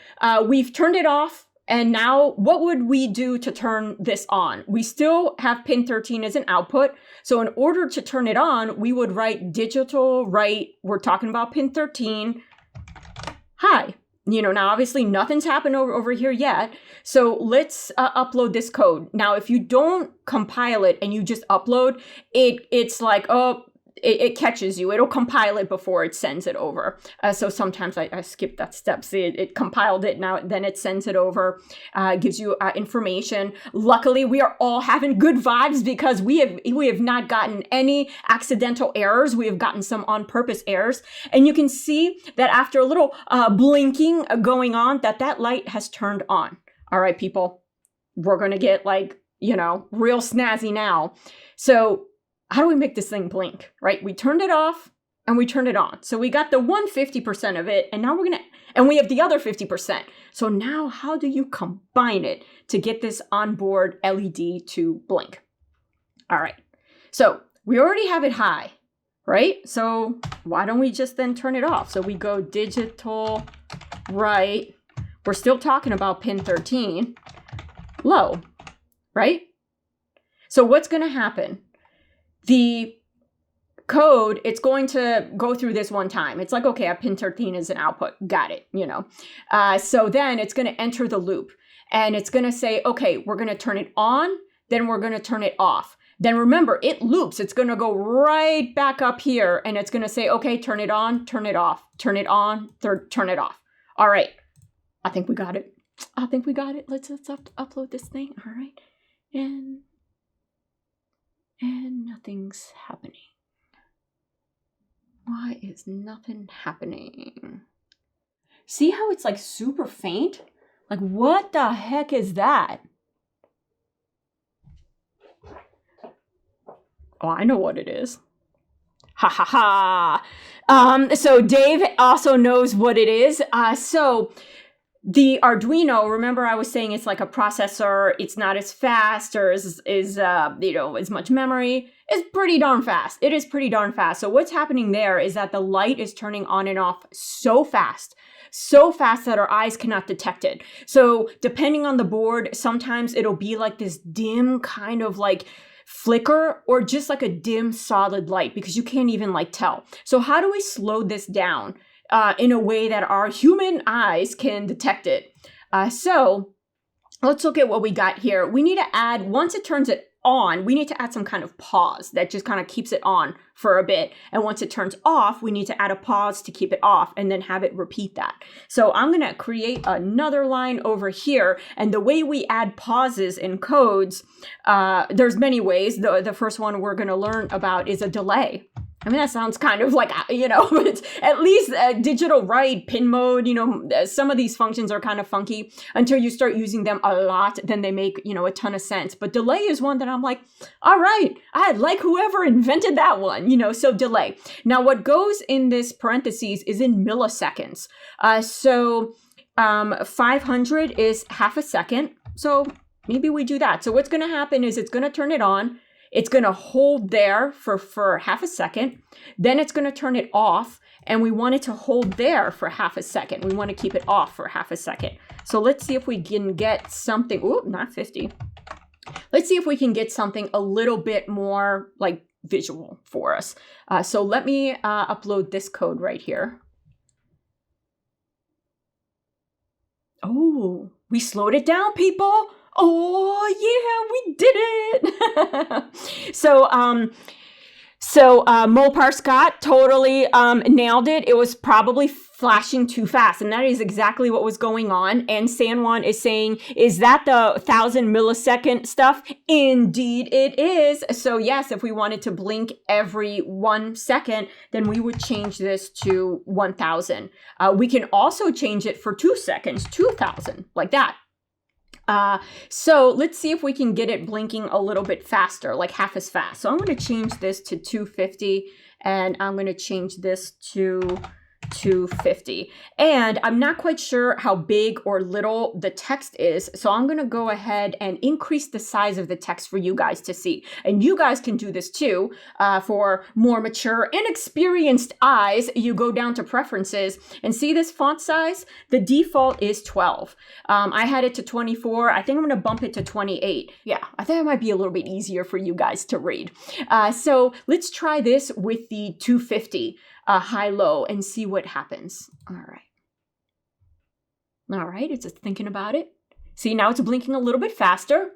we've turned it off, and now what would we do to turn this on? We still have pin 13 as an output. So in order to turn it on, we would write digital write. We're talking about pin 13. Hi. Now obviously nothing's happened over here yet. So let's upload this code. Now, if you don't compile it and you just upload, it's like, oh, it catches you. It'll compile it before it sends it over. So sometimes I skip that step. See, it compiled it, now then it sends it over, gives you information. Luckily, we are all having good vibes because we have not gotten any accidental errors. We have gotten some on-purpose errors. And you can see that after a little blinking going on, that light has turned on. All right, people, we're going to get real snazzy now. So how do we make this thing blink, right? We turned it off and we turned it on. So we got the 150% of it, and now and we have the other 50%. So now how do you combine it to get this onboard LED to blink? All right, so we already have it high, right? So why don't we just then turn it off? So we go digital write. We're still talking about pin 13, low, right? So what's going to happen? The code, it's going to go through this one time. It's like, okay, a pin 13 is an output. Got it, So then it's going to enter the loop. And it's going to say, okay, we're going to turn it on. Then we're going to turn it off. Then remember, it loops. It's going to go right back up here. And it's going to say, okay, turn it on, turn it off, turn it on, turn it off. All right. I think we got it. Let's upload this thing. All right. And nothing's happening. Why is nothing happening? See how it's like super faint? Like, what the heck is that? Oh, I know what it is. Ha ha ha. So Dave also knows what it is. So the Arduino, remember I was saying it's like a processor. It's not as fast or as much memory. It's pretty darn fast. It is pretty darn fast. So what's happening there is that the light is turning on and off so fast that our eyes cannot detect it. So depending on the board, sometimes it'll be like this dim kind of like flicker or just like a dim solid light because you can't even tell. So how do we slow this down in a way that our human eyes can detect it? So let's look at what we got here. We need to add, once it turns it on, we need to add some kind of pause that just kind of keeps it on for a bit. And once it turns off, we need to add a pause to keep it off and then have it repeat that. So I'm going to create another line over here. And the way we add pauses in codes, there's many ways. The first one we're going to learn about is a delay. I mean, that sounds kind of like, but at least digital write, pin mode, some of these functions are kind of funky until you start using them a lot. Then they make, a ton of sense. But delay is one that I'm like, all right, I like whoever invented that one, so delay. Now, what goes in this parentheses is in milliseconds. So 500 is half a second. So maybe we do that. So what's going to happen is it's going to turn it on. It's going to hold there for half a second. Then it's going to turn it off. And we want it to hold there for half a second. We want to keep it off for half a second. So let's see if we can get something. Ooh, not 50. Let's see if we can get something a little bit more visual for us. So let me upload this code right here. Oh, we slowed it down, people. Oh, yeah, we did it. So So Mopar Scott totally nailed it. It was probably flashing too fast, and that is exactly what was going on. And Sanwan is saying, is that the 1000 millisecond stuff? Indeed it is. So yes, if we wanted to blink every 1 second, then we would change this to 1000. We can also change it for 2 seconds, 2000, like that. So let's see if we can get it blinking a little bit faster, like half as fast. So I'm going to change this to 250, and I'm going to change this to 250. And I'm not quite sure how big or little the text is, so I'm going to go ahead and increase the size of the text for you guys to see. And you guys can do this too. For more mature and experienced eyes, you go down to preferences and see this font size. The default is 12. I had it to 24. I think I'm going to bump it to 28. Yeah, I think it might be a little bit easier for you guys to read. So let's try this with the 250. High-low and see what happens. All right, it's just thinking about it. See, now it's blinking a little bit faster.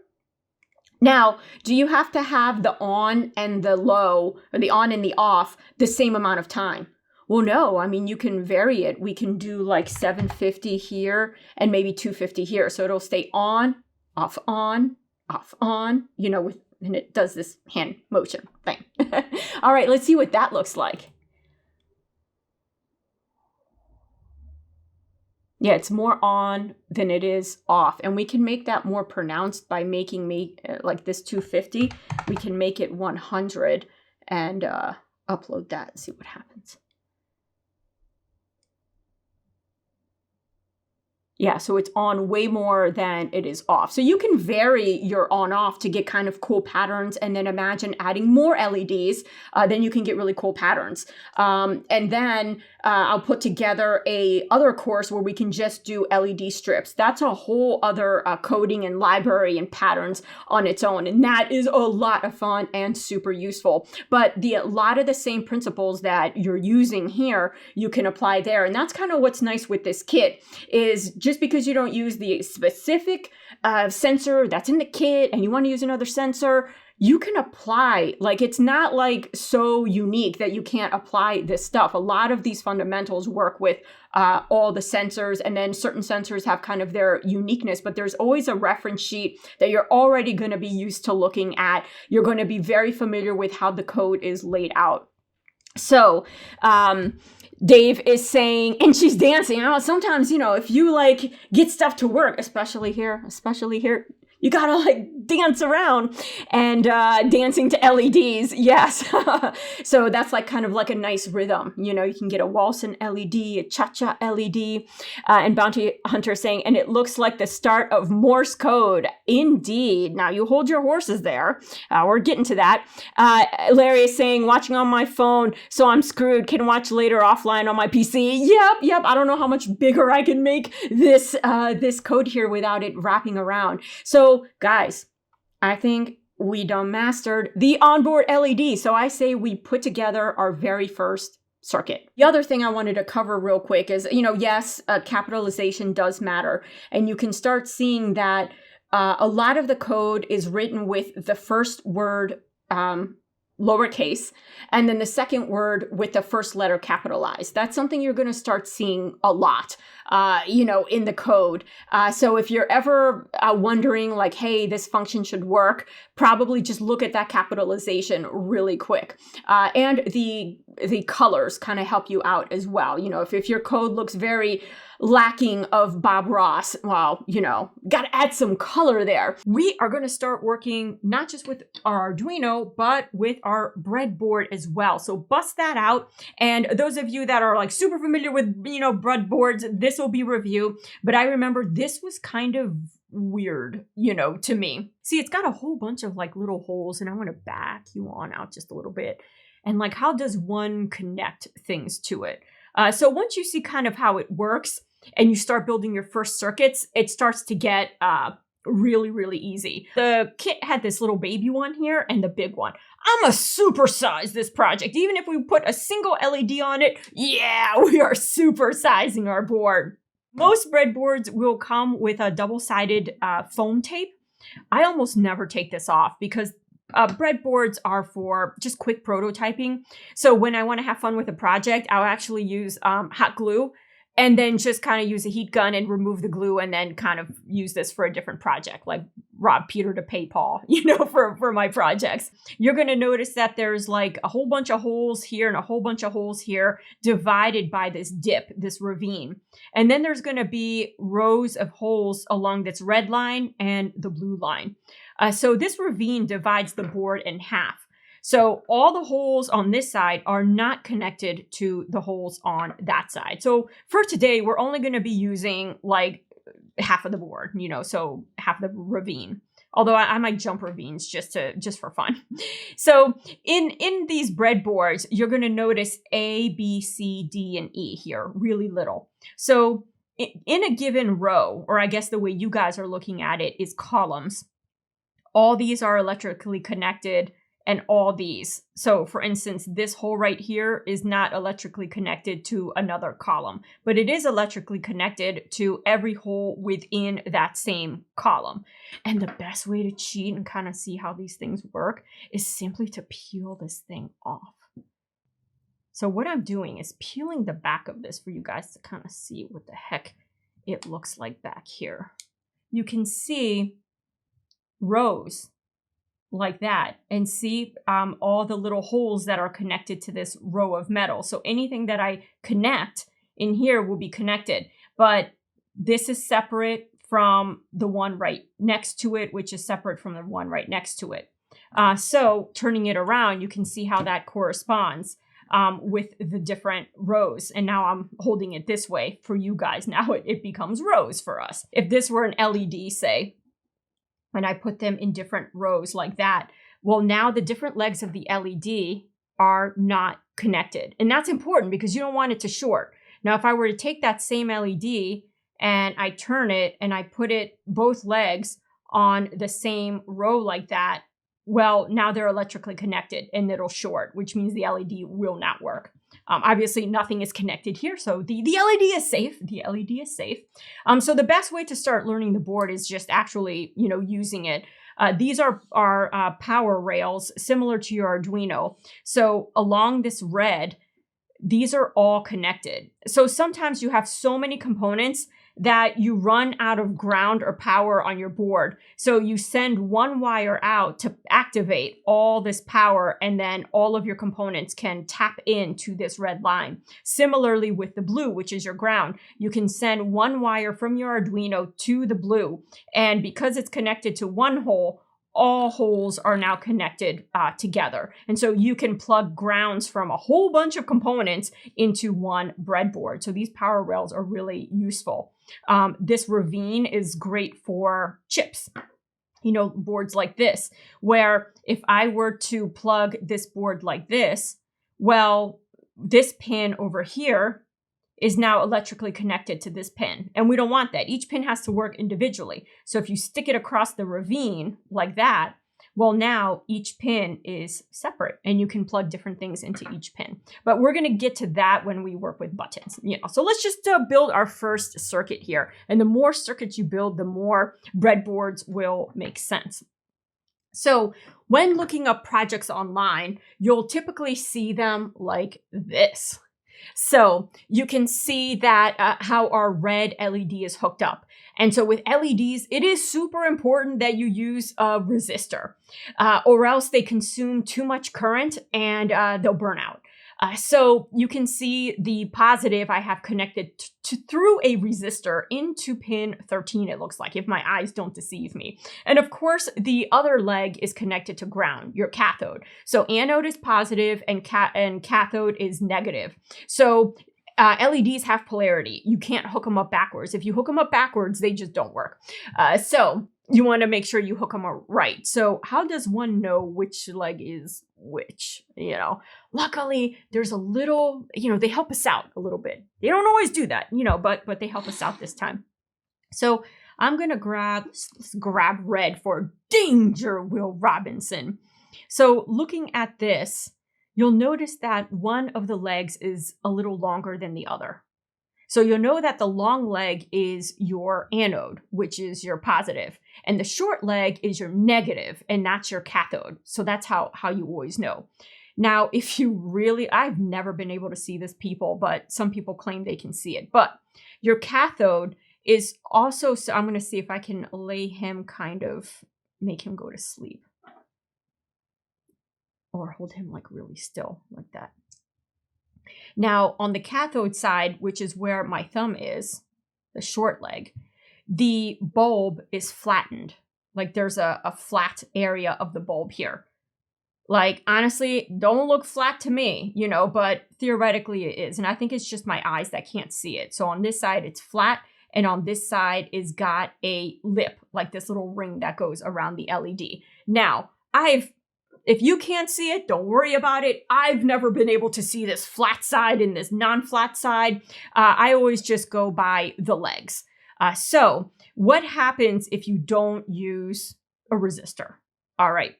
Now, do you have to have the on and the low, or the on and the off, the same amount of time? Well, no, I mean, you can vary it. We can do like 750 here and maybe 250 here. So it'll stay on, off, you know, and it does this hand motion thing. All right, let's see what that looks like. Yeah, it's more on than it is off. And we can make that more pronounced by making like this 250. We can make it 100 and upload that and see what happens. Yeah, so it's on way more than it is off. So you can vary your on-off to get kind of cool patterns, and then imagine adding more LEDs, then you can get really cool patterns. And then I'll put together a other course where we can just do LED strips. That's a whole other coding and library and patterns on its own, and that is a lot of fun and super useful. But a lot of the same principles that you're using here, you can apply there. And that's kind of what's nice with this kit, is just because you don't use the specific sensor that's in the kit and you want to use another sensor, you can apply, like, it's not like so unique that you can't apply this stuff. A lot of these fundamentals work with all the sensors, and then certain sensors have kind of their uniqueness, but there's always a reference sheet that you're already going to be used to looking at. You're going to be very familiar with how the code is laid out. So, Dave is saying, and she's dancing. Sometimes, you know, if you like get stuff to work, especially here, you gotta like dance around, and dancing to LEDs. Yes. So that's like kind of like a nice rhythm. You know, you can get a waltzing LED, a cha-cha LED, and Bounty Hunter saying, and it looks like the start of Morse code. Indeed. Now you hold your horses there. We're getting to that. Larry is saying, watching on my phone, so I'm screwed. Can watch later offline on my PC. Yep. I don't know how much bigger I can make this this code here without it wrapping around. So guys, I think we done mastered the onboard LED. So I say we put together our very first circuit. The other thing I wanted to cover real quick is, you know, yes, capitalization does matter. And you can start seeing that a lot of the code is written with the first word lowercase, and then the second word with the first letter capitalized. That's something you're going to start seeing a lot, you know, in the code. So if you're ever wondering like, hey, this function should work, probably just look at that capitalization really quick. And the colors kind of help you out as well. You know, if your code looks very lacking of Bob Ross, well, you know, got to add some color there. We are going to start working not just with our Arduino, but with our breadboard as well. So bust that out. And those of you that are like super familiar with, you know, breadboards, this will be review. But I remember this was kind of weird, you know, to me. See, it's got a whole bunch of like little holes, and I want to back you on out just a little bit. And like, how does one connect things to it? So once you see kind of how it works, and you start building your first circuits, it starts to get really, really easy. The kit had this little baby one here and the big one. I'm gonna supersize this project. Even if we put a single LED on it, yeah, we are supersizing our board. Most breadboards will come with a double-sided foam tape. I almost never take this off because breadboards are for just quick prototyping. So when I want to have fun with a project, I'll actually use hot glue and then just kind of use a heat gun and remove the glue and then kind of use this for a different project, like rob Peter to pay Paul, you know, for my projects. You're going to notice that there's like a whole bunch of holes here and a whole bunch of holes here divided by this dip, this ravine. And then there's going to be rows of holes along this red line and the blue line. So this ravine divides the board in half. So all the holes on this side are not connected to the holes on that side. So for today, we're only going to be using like half of the board, you know, so half the ravine. Although I might jump ravines just for fun. So in these breadboards, you're going to notice A, B, C, D, and E here, really little. So in a given row, or I guess the way you guys are looking at it is columns. All these are electrically connected and all these. So for instance, this hole right here is not electrically connected to another column, but it is electrically connected to every hole within that same column. And the best way to cheat and kind of see how these things work is simply to peel this thing off. So what I'm doing is peeling the back of this for you guys to kind of see what the heck it looks like back here. You can see rows like that and see all the little holes that are connected to this row of metal. So anything that I connect in here will be connected, but this is separate from the one right next to it, which is separate from the one right next to it. So turning it around, you can see how that corresponds with the different rows. And now I'm holding it this way for you guys. Now it becomes rows for us. If this were an LED, say, and I put them in different rows like that, well, now the different legs of the LED are not connected. And that's important because you don't want it to short. Now, if I were to take that same LED and I turn it and I put it both legs on the same row like that, well, now they're electrically connected and it'll short, which means the LED will not work. Obviously, nothing is connected here, so the LED is safe. The LED is safe. So the best way to start learning the board is just actually, you know, using it. These are power rails similar to your Arduino. So along this red, these are all connected. So sometimes you have so many components that you run out of ground or power on your board. So you send one wire out to activate all this power, and then all of your components can tap into this red line. Similarly with the blue, which is your ground, you can send one wire from your Arduino to the blue. And because it's connected to one hole, all holes are now connected together. And so you can plug grounds from a whole bunch of components into one breadboard. So these power rails are really useful. This ravine is great for chips. You know, boards like this, where if I were to plug this board like this, well, this pin over here is now electrically connected to this pin. And we don't want that. Each pin has to work individually. So if you stick it across the ravine like that, well, now each pin is separate and you can plug different things into each pin. But we're going to get to that when we work with buttons. You know, so let's just build our first circuit here. And the more circuits you build, the more breadboards will make sense. So when looking up projects online, you'll typically see them like this. So you can see that how our red LED is hooked up. And so with LEDs, it is super important that you use a resistor or else they consume too much current and they'll burn out. So you can see the positive I have connected through a resistor into pin 13, it looks like, if my eyes don't deceive me. And of course, the other leg is connected to ground, your cathode. So anode is positive and cathode is negative. So LEDs have polarity. You can't hook them up backwards. If you hook them up backwards, they just don't work. So you want to make sure you hook them up right. So how does one know which leg is which? You know, luckily there's a little, you know, they help us out a little bit. They don't always do that, you know, but they help us out this time. So I'm going to let's grab red for Danger, Will Robinson. So looking at this, you'll notice that one of the legs is a little longer than the other. So you'll know that the long leg is your anode, which is your positive, and the short leg is your negative, and that's your cathode. So that's how you always know. Now, if you really, I've never been able to see this, people, but some people claim they can see it. But your cathode is also, so I'm going to see if I can lay him kind of, make him go to sleep. Or hold him like really still, like that. Now, on the cathode side, which is where my thumb is, the short leg, the bulb is flattened. Like there's a flat area of the bulb here. Like, honestly, don't look flat to me, you know, but theoretically it is. And I think it's just my eyes that can't see it. So on this side, it's flat. And on this side is got a lip, like this little ring that goes around the LED. Now, if you can't see it, don't worry about it. I've never been able to see this flat side and this non-flat side. I always just go by the legs. So what happens if you don't use a resistor? All right.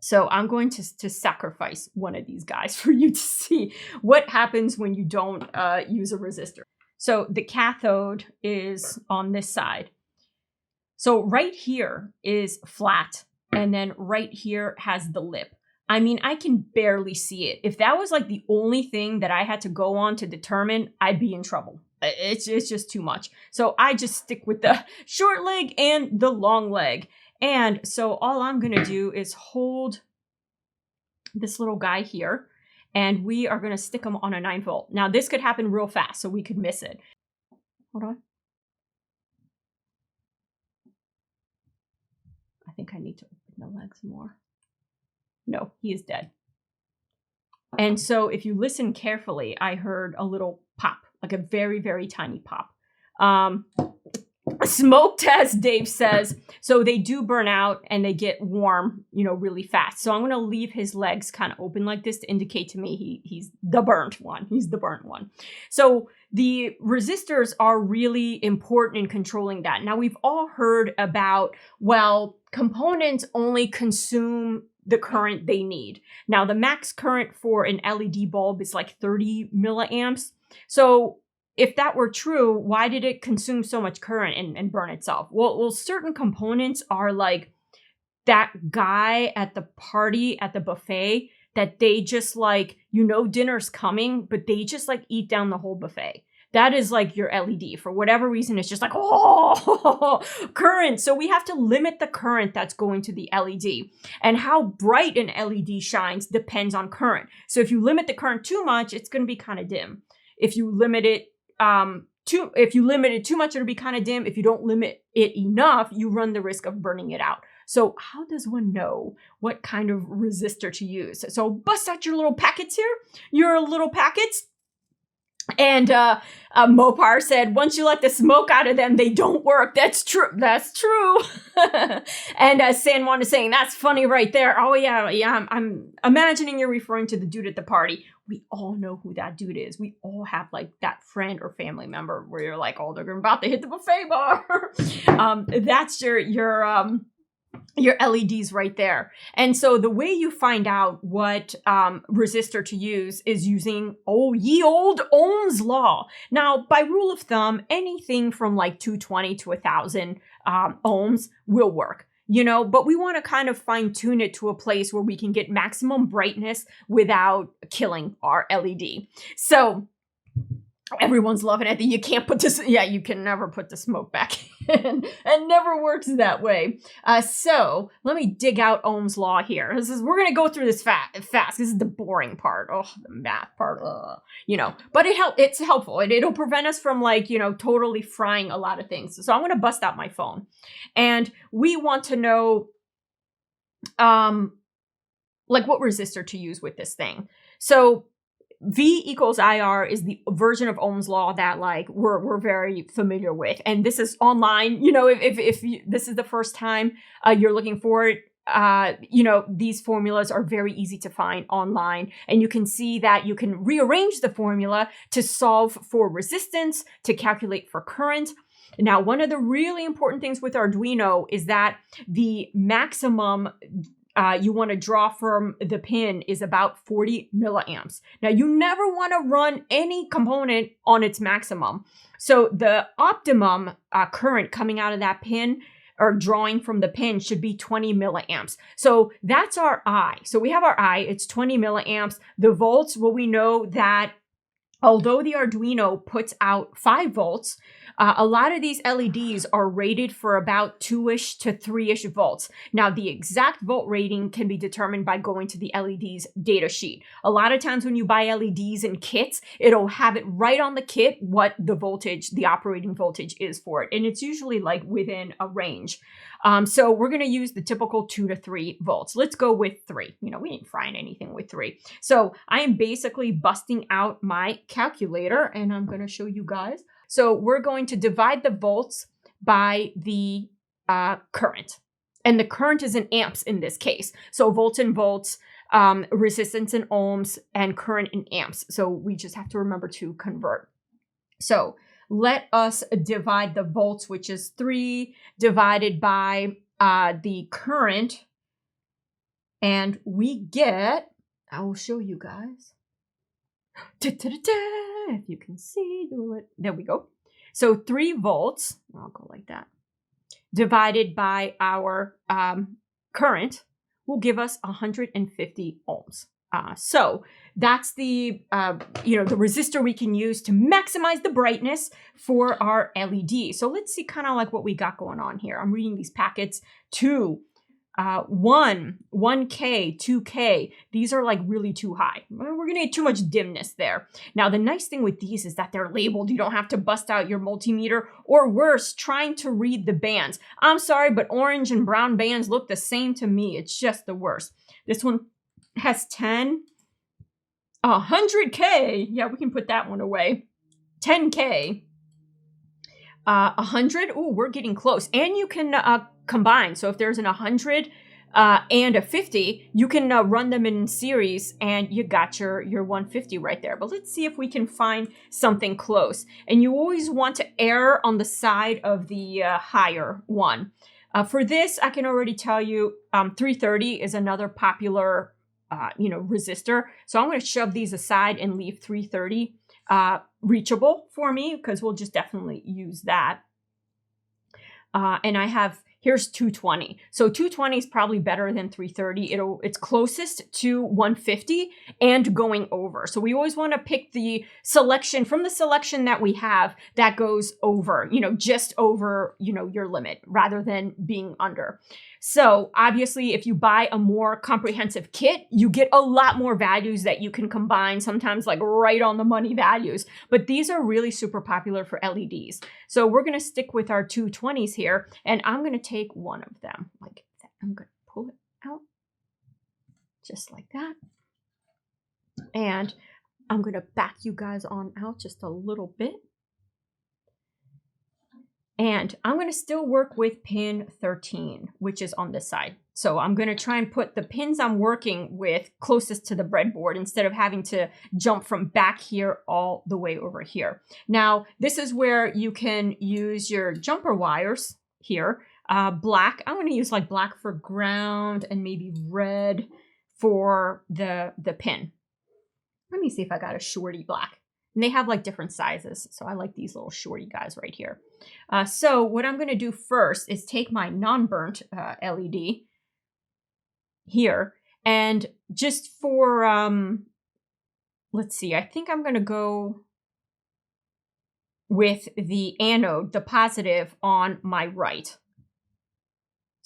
So I'm going to sacrifice one of these guys for you to see what happens when you don't use a resistor. So the cathode is on this side. So right here is flat, and then right here has the lip. I mean, I can barely see it. If that was like the only thing that I had to go on to determine, I'd be in trouble. It's just too much. So I just stick with the short leg and the long leg. And so all I'm going to do is hold this little guy here, and we are going to stick him on a 9-volt. Now, this could happen real fast, so we could miss it. Hold on. I think I need to open the legs more. No, he is dead. And so if you listen carefully, I heard a little pop, like a very, very tiny pop. Smoke test, Dave says. So they do burn out and they get warm, you know, really fast. So I'm going to leave his legs kind of open like this to indicate to me he's the burnt one. He's the burnt one. So the resistors are really important in controlling that. Now, we've all heard about, well, components only consume the current they need. Now, the max current for an LED bulb is like 30 milliamps. So if that were true, why did it consume so much current and burn itself? Well, certain components are like that guy at the party, at the buffet, that they just like, you know, dinner's coming, but they just like eat down the whole buffet. That is like your LED. For whatever reason, it's just like, oh, current. So we have to limit the current that's going to the LED. And how bright an LED shines depends on current. So if you limit the current too much, it's going to be kind of dim. If you limit it too much, it'll be kind of dim. If you don't limit it enough, you run the risk of burning it out. So how does one know what kind of resistor to use? So bust out your little packets here, your little packets. And Mopar said, once you let the smoke out of them, they don't work. That's true. That's true. And San Juan is saying, that's funny right there. Oh, yeah. I'm imagining you're referring to the dude at the party. We all know who that dude is. We all have like that friend or family member where you're like, oh, they're about to hit the buffet bar. That's your LEDs right there. And so the way you find out what resistor to use is using, ye old Ohm's law. Now, by rule of thumb, anything from like 220 to 1,000 ohms will work. You know, but we want to kind of fine tune it to a place where we can get maximum brightness without killing our LED. So everyone's loving it. You can't put this, you can never put the smoke back in. It never works that way. So let me dig out Ohm's law here. We're going to go through this fast. This is the boring part. Oh, the math part. You know, but it's helpful. It'll prevent us from like, you know, totally frying a lot of things. So I'm going to bust out my phone. And we want to know, like what resistor to use with this thing. So V equals IR is the version of Ohm's law that like we're very familiar with. And this is online, you know, if this is the first time you're looking for it, you know, these formulas are very easy to find online. And you can see that you can rearrange the formula to solve for resistance, to calculate for current. Now, one of the really important things with Arduino is that the maximum you want to draw from the pin is about 40 milliamps. Now, you never want to run any component on its maximum. So the optimum current coming out of that pin or drawing from the pin should be 20 milliamps. So that's our I. So we have our I, it's 20 milliamps. The volts, well, we know that although the Arduino puts out 5 volts, a lot of these LEDs are rated for about 2-ish to 3-ish volts. Now, the exact volt rating can be determined by going to the LED's data sheet. A lot of times when you buy LEDs in kits, it'll have it right on the kit what the voltage, the operating voltage is for it. And it's usually like within a range. So we're going to use the typical 2 to 3 volts. Let's go with 3. You know, we ain't frying anything with 3. So I am basically busting out my calculator and I'm going to show you guys. So we're going to divide the volts by the current. And the current is in amps in this case. So volts in volts, resistance in ohms, and current in amps. So we just have to remember to convert. So let us divide the volts, which is 3, divided by the current. And we get, I will show you guys. If you can see, there we go. So 3 volts, I'll go like that, divided by our current will give us 150 ohms. So that's the, the resistor we can use to maximize the brightness for our LED. So let's see kind of like what we got going on here. I'm reading these packets. 2, 1, 1K, 2K. These are like really too high. We're going to get too much dimness there. Now, the nice thing with these is that they're labeled. You don't have to bust out your multimeter or worse, trying to read the bands. I'm sorry, but orange and brown bands look the same to me. It's just the worst. This one has 10, 100K. Yeah, we can put that one away. 10K, 100. Oh, we're getting close. And you can combine. So if there's an 100 and a 50, you can run them in series and you got your 150 right there. But let's see if we can find something close. And you always want to err on the side of the higher one. For this, I can already tell you 330 is another popular resistor. So I'm going to shove these aside and leave 330 reachable for me because we'll just definitely use that. And I have, here's 220. So 220 is probably better than 330. It's closest to 150 and going over. So we always want to pick the selection from the selection that we have that goes over, just over, your limit rather than being under. So obviously, if you buy a more comprehensive kit, you get a lot more values that you can combine, sometimes like right on the money values. But these are really super popular for LEDs. So we're going to stick with our 220s here, and I'm going to take one of them like that. I'm going to pull it out just like that. And I'm going to back you guys on out just a little bit. And I'm going to still work with pin 13, which is on this side. So I'm going to try and put the pins I'm working with closest to the breadboard instead of having to jump from back here all the way over here. Now, this is where you can use your jumper wires here. Black, I'm going to use like black for ground and maybe red for the pin. Let me see if I got a shorty black. And they have like different sizes. So I like these little shorty guys right here. So what I'm going to do first is take my non-burnt LED here. And just for, let's see, I think I'm going to go with the anode, the positive on my right.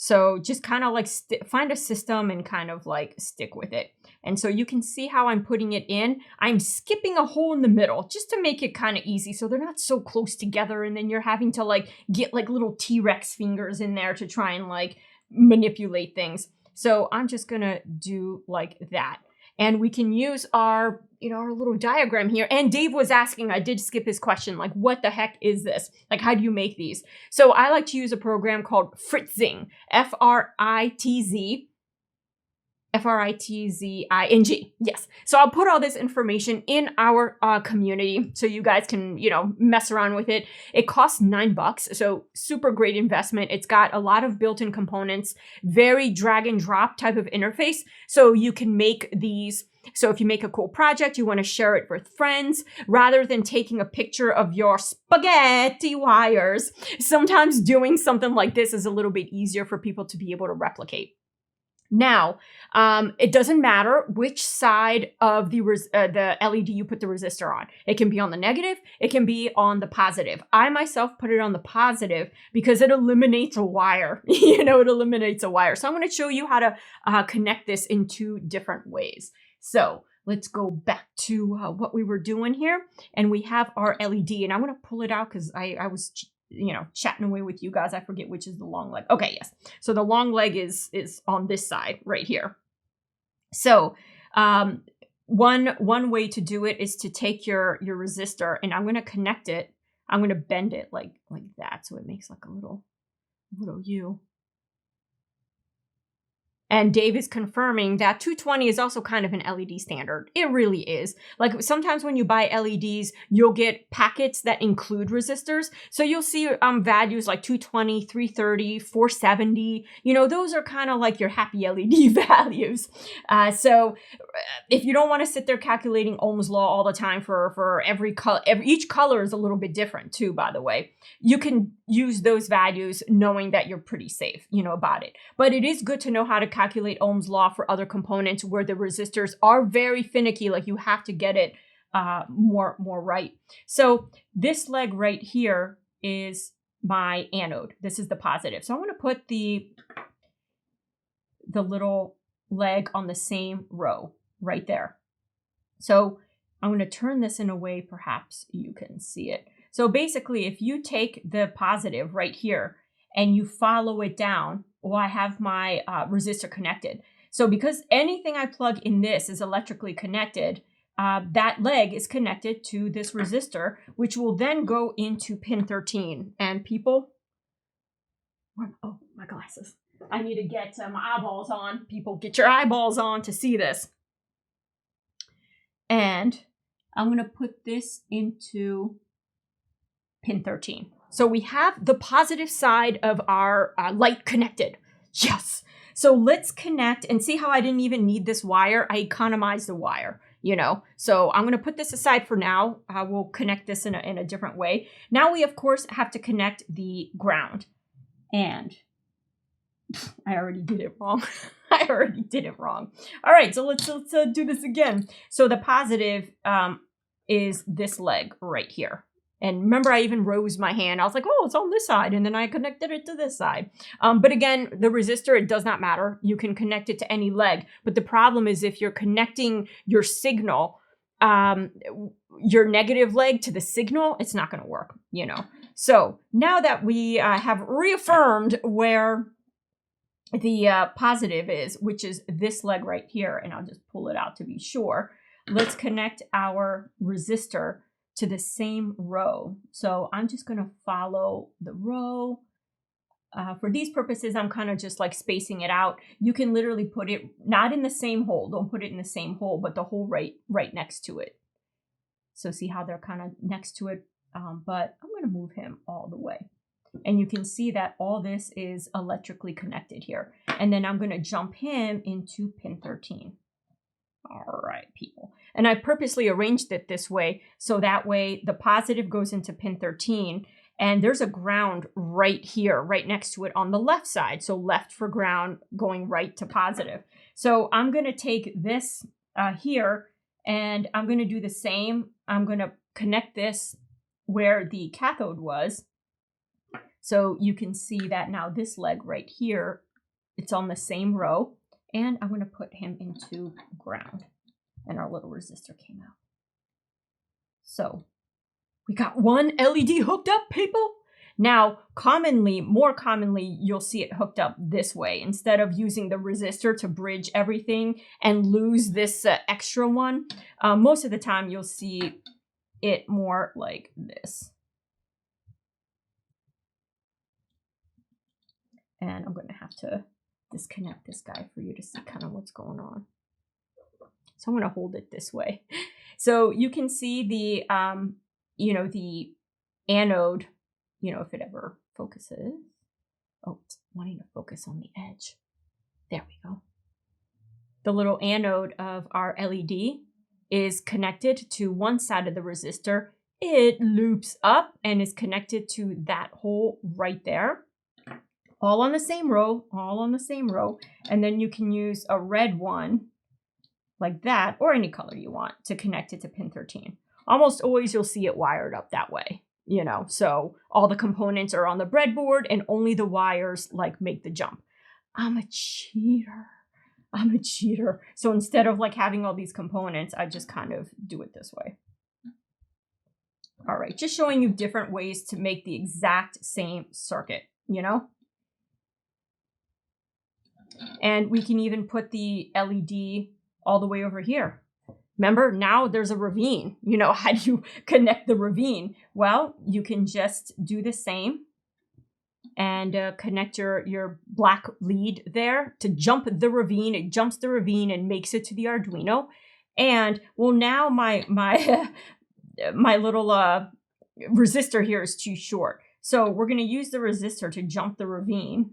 So just kind of like find a system and kind of like stick with it. And so you can see how I'm putting it in. I'm skipping a hole in the middle just to make it kind of easy so they're not so close together and then you're having to like get like little T-Rex fingers in there to try and like manipulate things. So I'm just gonna do like that. And we can use our, our little diagram here. And Dave was asking, I did skip his question, like, what the heck is this? Like, how do you make these? So I like to use a program called Fritzing, F-R-I-T-Z. Fritzing. Yes. So I'll put all this information in our community so you guys can, you know, mess around with it. It costs $9, so super great investment. It's got a lot of built-in components, very drag and drop type of interface. So you can make these. So if you make a cool project, you want to share it with friends, rather than taking a picture of your spaghetti wires, sometimes doing something like this is a little bit easier for people to be able to replicate. Now, it doesn't matter which side of the LED you put the resistor on. It can be on the negative, it can be on the positive. I myself put it on the positive because it eliminates a wire. You know, it eliminates a wire. So I'm going to show you how to connect this in 2 different ways. So let's go back to what we were doing here. And we have our LED, and I'm going to pull it out because I was, you know, chatting away with you guys. I forget which is the long leg. Okay, yes. So the long leg is on this side right here. So one way to do it is to take your resistor, and I'm going to connect it. I'm going to bend it like that, so it makes like a little U. And Dave is confirming that 220 is also kind of an LED standard. It really is. Like sometimes when you buy LEDs, you'll get packets that include resistors. So you'll see values like 220, 330, 470. You know, those are kind of like your happy LED values. So if you don't want to sit there calculating Ohm's law all the time for every color, each color is a little bit different too, by the way. You can use those values knowing that you're pretty safe, you know, about it. But it is good to know how to calculate Ohm's law for other components where the resistors are very finicky, like you have to get it more right. So this leg right here is my anode. This is the positive. So I'm going to put the little leg on the same row right there. So I'm going to turn this in a way perhaps you can see it. So basically, if you take the positive right here and you follow it down, well, I have my resistor connected. So because anything I plug in this is electrically connected, that leg is connected to this resistor, which will then go into pin 13. And people, oh, my glasses. I need to get my eyeballs on. People, get your eyeballs on to see this. And I'm going to put this into pin 13. So we have the positive side of our light connected. Yes. So let's connect and see how I didn't even need this wire. I economized the wire, you know. So I'm going to put this aside for now. We'll connect this in a different way. Now we, of course, have to connect the ground. And I already did it wrong. I already did it wrong. All right, so let's do this again. So the positive is this leg right here. And remember, I even rose my hand. I was like, oh, it's on this side. And then I connected it to this side. But again, the resistor, it does not matter. You can connect it to any leg. But the problem is if you're connecting your signal, your negative leg to the signal, it's not going to work, you know. So now that we have reaffirmed where the positive is, which is this leg right here, and I'll just pull it out to be sure, let's connect our resistor to the same row. So I'm just going to follow the row. For these purposes, I'm kind of just like spacing it out. You can literally put it not in the same hole. Don't put it in the same hole, but the hole right next to it. So see how they're kind of next to it. But I'm going to move him all the way. And you can see that all this is electrically connected here. And then I'm going to jump him into pin 13. All right, people. And I purposely arranged it this way, so that way the positive goes into pin 13, and there's a ground right here, right next to it on the left side. So left for ground, going right to positive. So I'm going to take this here, and I'm going to do the same. I'm going to connect this where the cathode was. So you can see that now this leg right here, it's on the same row. And I'm going to put him into ground. And our little resistor came out. So we got one LED hooked up, people. Now, more commonly, you'll see it hooked up this way. Instead of using the resistor to bridge everything and lose this extra one, most of the time you'll see it more like this. And I'm going to have to disconnect this guy for you to see kind of what's going on. So I'm going to hold it this way. So you can see the, you know, the anode, you know, if it ever focuses. Oh, it's wanting to focus on the edge. There we go. The little anode of our LED is connected to one side of the resistor. It loops up and is connected to that hole right there. All on the same row, all on the same row. And then you can use a red one like that, or any color you want, to connect it to pin 13. Almost always you'll see it wired up that way, you know, so all the components are on the breadboard and only the wires like make the jump. I'm a cheater. I'm a cheater. So instead of like having all these components, I just kind of do it this way. All right, just showing you different ways to make the exact same circuit, you know? And we can even put the LED all the way over here. Remember, now there's a ravine. You know, how do you connect the ravine? Well, you can just do the same and connect your black lead there to jump the ravine. It jumps the ravine and makes it to the Arduino. And well, now my my little resistor here is too short. So we're going to use the resistor to jump the ravine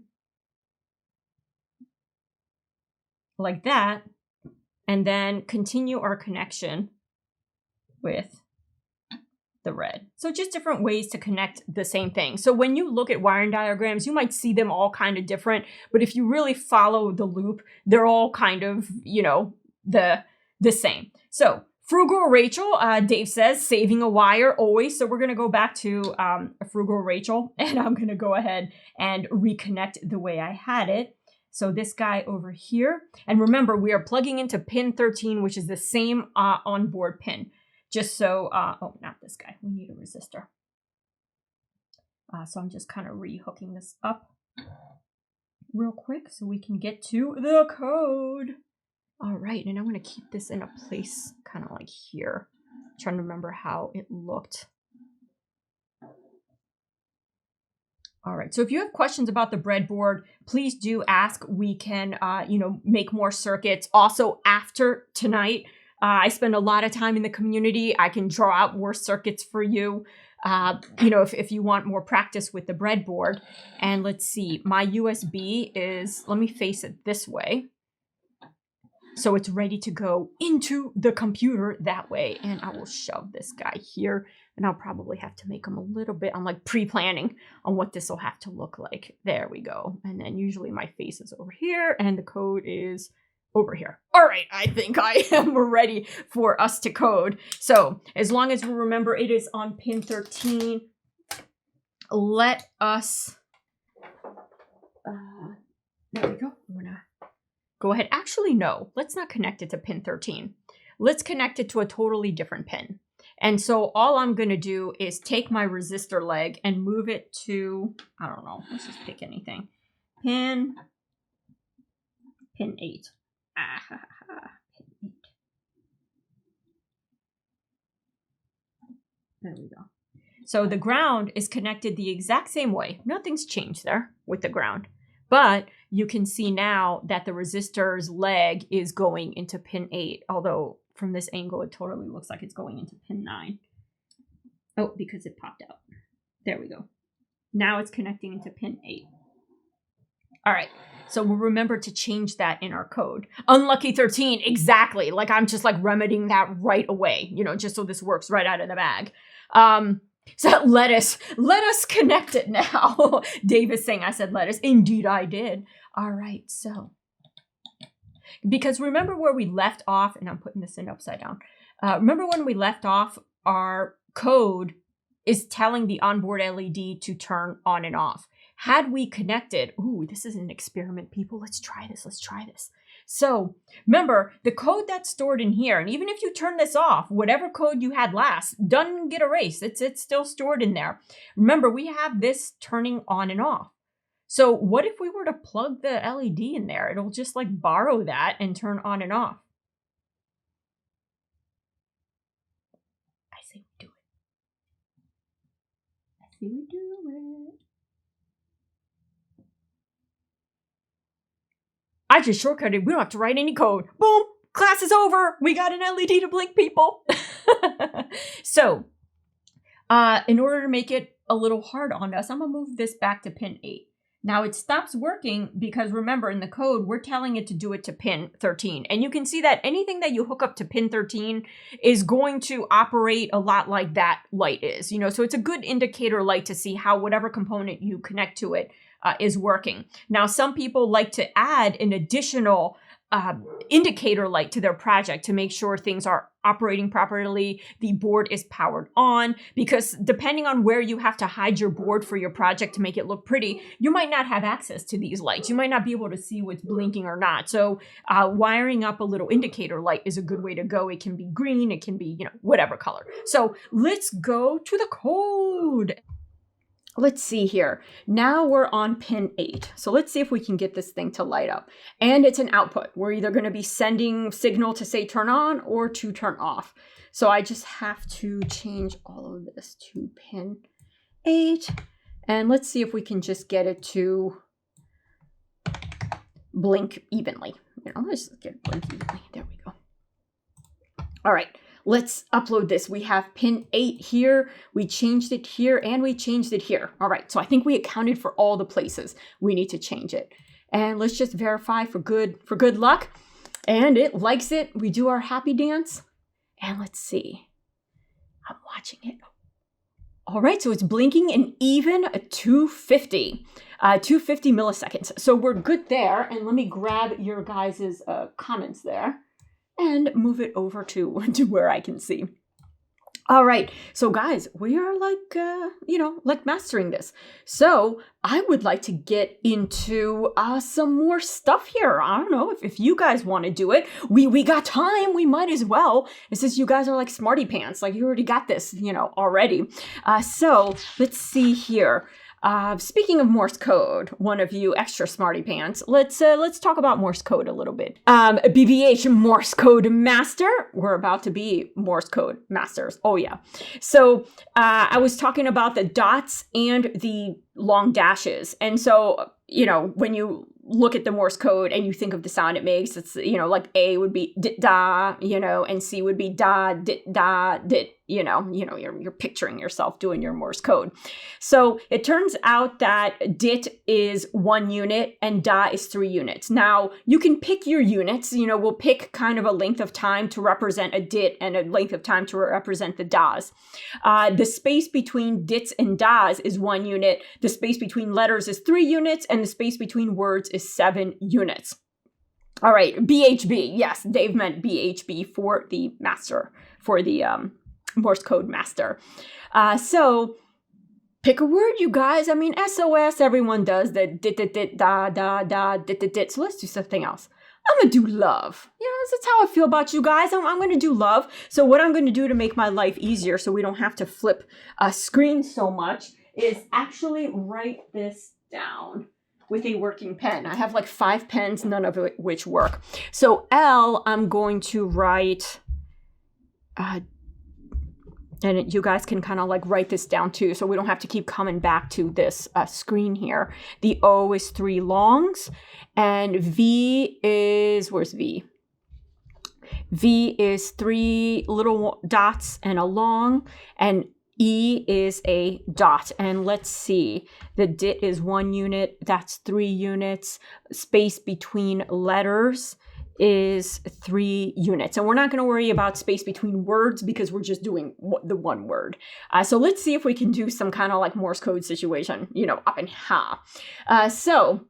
like that, and then continue our connection with the red. So just different ways to connect the same thing. So when you look at wiring diagrams, you might see them all kind of different, but if you really follow the loop, they're all kind of, you know, the same. So Frugal Rachel, Dave says, saving a wire always. So we're going to go back to Frugal Rachel, and I'm going to go ahead and reconnect the way I had it. So this guy over here, and remember, we are plugging into pin 13, which is the same onboard pin. Just so, oh, not this guy. We need a resistor. So I'm just kind of rehooking this up real quick so we can get to the code. All right, and I'm going to keep this in a place kind of like here. I'm trying to remember how it looked. All right, so if you have questions about the breadboard, please do ask. We can, you know, make more circuits. Also, after tonight, I spend a lot of time in the community. I can draw out more circuits for you, you know, if you want more practice with the breadboard. And let's see, my USB is, let me face it this way. So it's ready to go into the computer that way. And I will shove this guy here. And I'll probably have to make them a little bit, I'm like pre-planning on what this will have to look like. There we go. And then usually my face is over here and the code is over here. All right, I think I am ready for us to code. So as long as we remember it is on pin 13, let us, there we go. I'm gonna go ahead. Actually, no, let's not connect it to pin 13. Let's connect it to a totally different pin. And so all I'm going to do is take my resistor leg and move it to, I don't know, let's just pick anything. Pin 8. Pin 8. There we go. So the ground is connected the exact same way. Nothing's changed there with the ground. But you can see now that the resistor's leg is going into pin 8, although from this angle, it totally looks like it's going into pin 9. Oh, because it popped out. There we go. Now it's connecting into pin 8. All right, so we'll remember to change that in our code. Unlucky 13, exactly. Like I'm just like remedying that right away, you know, just so this works right out of the bag. So let us connect it now. Dave is saying I said let us. Indeed I did. All right, so. Because remember where we left off, and I'm putting this in upside down. Remember when we left off, our code is telling the onboard LED to turn on and off. Had we connected, ooh, this is an experiment, people. Let's try this. Let's try this. So remember, the code that's stored in here, and even if you turn this off, whatever code you had last doesn't get erased. It's still stored in there. Remember, we have this turning on and off. So what if we were to plug the LED in there? It'll just like borrow that and turn on and off. I say we do it. I say we do it. I just shortcutted. We don't have to write any code. Boom, class is over. We got an LED to blink, people. So, in order to make it a little hard on us, I'm gonna move this back to pin 8. Now it stops working because remember in the code, we're telling it to do it to pin 13. And you can see that anything that you hook up to pin 13 is going to operate a lot like that light is, you know, so it's a good indicator light to see how whatever component you connect to it is working. Now, some people like to add an additional indicator light to their project to make sure things are operating properly, the board is powered on, because depending on where you have to hide your board for your project to make it look pretty, you might not have access to these lights. You might not be able to see what's blinking or not. So wiring up a little indicator light is a good way to go. It can be green, it can be, you know, whatever color. So let's go to the code. Let's see here. Now we're on pin 8. So let's see if we can get this thing to light up. And it's an output. We're either going to be sending signal to say turn on or to turn off. So I just have to change all of this to pin 8. And let's see if we can just get it to blink evenly. You know, let's just get it blink evenly. There we go. All right. Let's upload this. We have pin 8 here, we changed it here, and we changed it here. All right, so I think we accounted for all the places we need to change it. And let's just verify for good luck. And it likes it. We do our happy dance. And let's see. I'm watching it. All right, so it's blinking an even 250. 250 milliseconds. So we're good there. And let me grab your guys' comments there and move it over to where I can see. All right, so guys, we are like, you know, like mastering this. So I would like to get into some more stuff here. I don't know if you guys want to do it. We got time, we might as well. It says you guys are like smarty pants, like you already got this, you know, already. So let's see here. Speaking of Morse code, one of you extra smarty pants, let's talk about Morse code a little bit. BBH Morse code master. We're about to be Morse code masters. Oh yeah. So I was talking about the dots and the long dashes. And so, you know, when you look at the Morse code and you think of the sound it makes, it's, you know, like A would be dit da, you know, and C would be da, dit da, dit, you know, you're picturing yourself doing your Morse code. So it turns out that dit is 1 unit and da is 3 units. Now you can pick your units, you know, we'll pick kind of a length of time to represent a dit and a length of time to represent the das. The space between dits and das is 1 unit. The space between letters is 3 units and the space between words is 7 units. All right, BHB. Yes, Dave meant BHB for the master, for the Morse code master. So pick a word, you guys. I mean, SOS, everyone does the dit, dit, dit, da, da, da, dit, dit, dit. So let's do something else. I'm going to do love. You know, that's how I feel about you guys. I'm going to do love. So what I'm going to do to make my life easier so we don't have to flip a screen so much is actually write this down with a working pen. I have like 5 pens, none of which work. So L, I'm going to write, and you guys can kind of like write this down too, so we don't have to keep coming back to this screen here. The O is 3 longs, and V is, where's V? V is 3 little dots and a long, and E is a dot. And let's see, the dit is 1 unit, that's 3 units. Space between letters is 3 units. And we're not going to worry about space between words because we're just doing the 1 word. So let's see if we can do some kind of like Morse code situation, you know, up and ha. So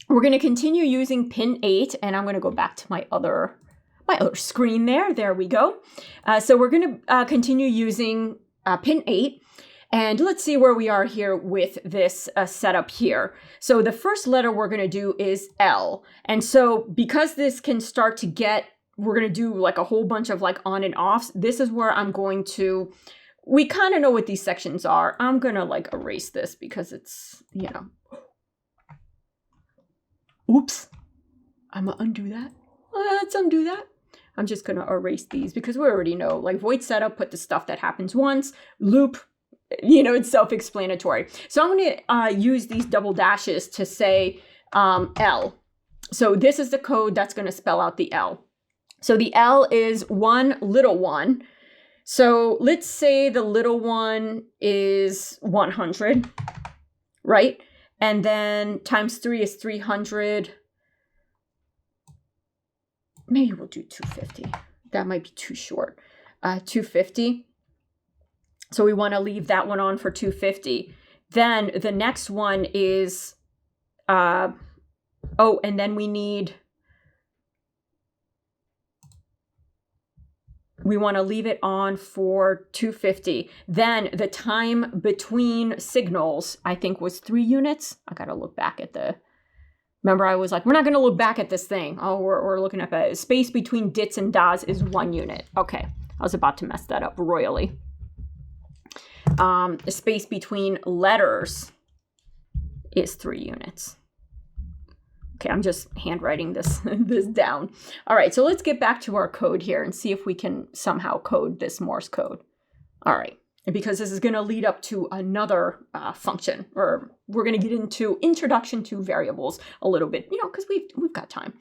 we're going to continue using pin 8, and I'm going to go back to my other screen there. There we go. So we're going to continue using pin 8. And let's see where we are here with this setup here. So the first letter we're going to do is L. And so because this can start to get, we're going to do like a whole bunch of like on and offs. This is where I'm going to, we kind of know what these sections are. I'm going to like erase this because it's, you know, oops, I'm going to undo that. Let's undo that. I'm just going to erase these because we already know, like void setup, put the stuff that happens once, loop, you know, it's self-explanatory. So I'm going to use these double dashes to say L. So this is the code that's going to spell out the L. So the L is one little one. So let's say the little one is 100, right? And then times 3 is 300. Maybe we'll do 250. That might be too short. 250. So we want to leave that one on for 250. Then the next one is, and then we want to leave it on for 250. Then the time between signals, I think, was 3 units. I got to look back at remember I was like, we're not going to look back at this thing. Oh, we're looking at that. Space between dits and das is 1 unit. Okay, I was about to mess that up royally. The space between letters is 3 units. Okay, I'm just handwriting this down. All right, so let's get back to our code here and see if we can somehow code this Morse code. All right, because this is going to lead up to another function, or we're going to get into introduction to variables a little bit, because we've got time.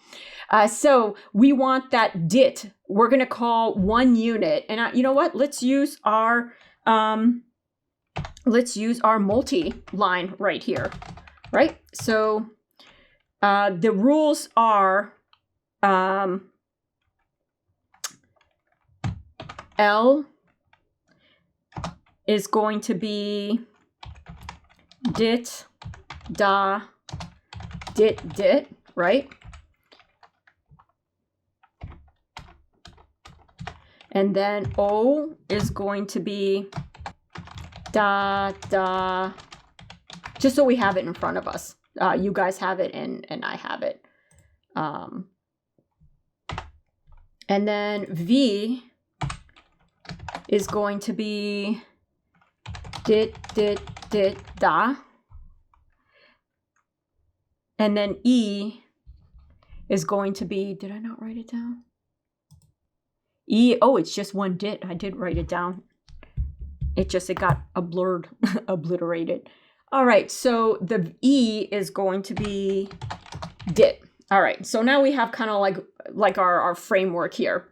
So we want that dit. We're going to call 1 unit, and you know what? Let's use our multi-line right here, right? So the rules are L is going to be dit, da, dit, right? And then O is going to be da, just so we have it in front of us. You guys have it and I have it. And then V is going to be dit, da. And then E is going to be, did I not write it down? E, oh, it's just 1 dit. I did write it down. It got obliterated. All right, so the E is going to be dit. All right, so now we have kind of like our framework here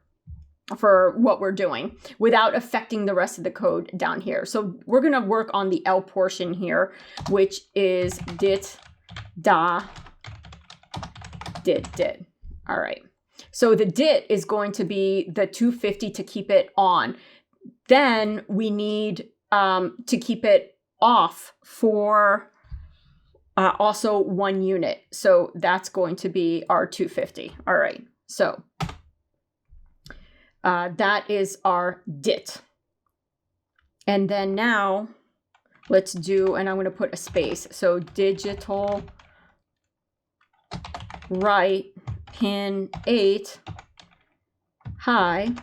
for what we're doing without affecting the rest of the code down here. So we're going to work on the L portion here, which is dit, da, dit. All right, so the dit is going to be the 250 to keep it on. Then we need to keep it off for also 1 unit. So that's going to be our 250. All right. So that is our dit. And then now let's do, and I'm going to put a space. So digital write pin 8 high.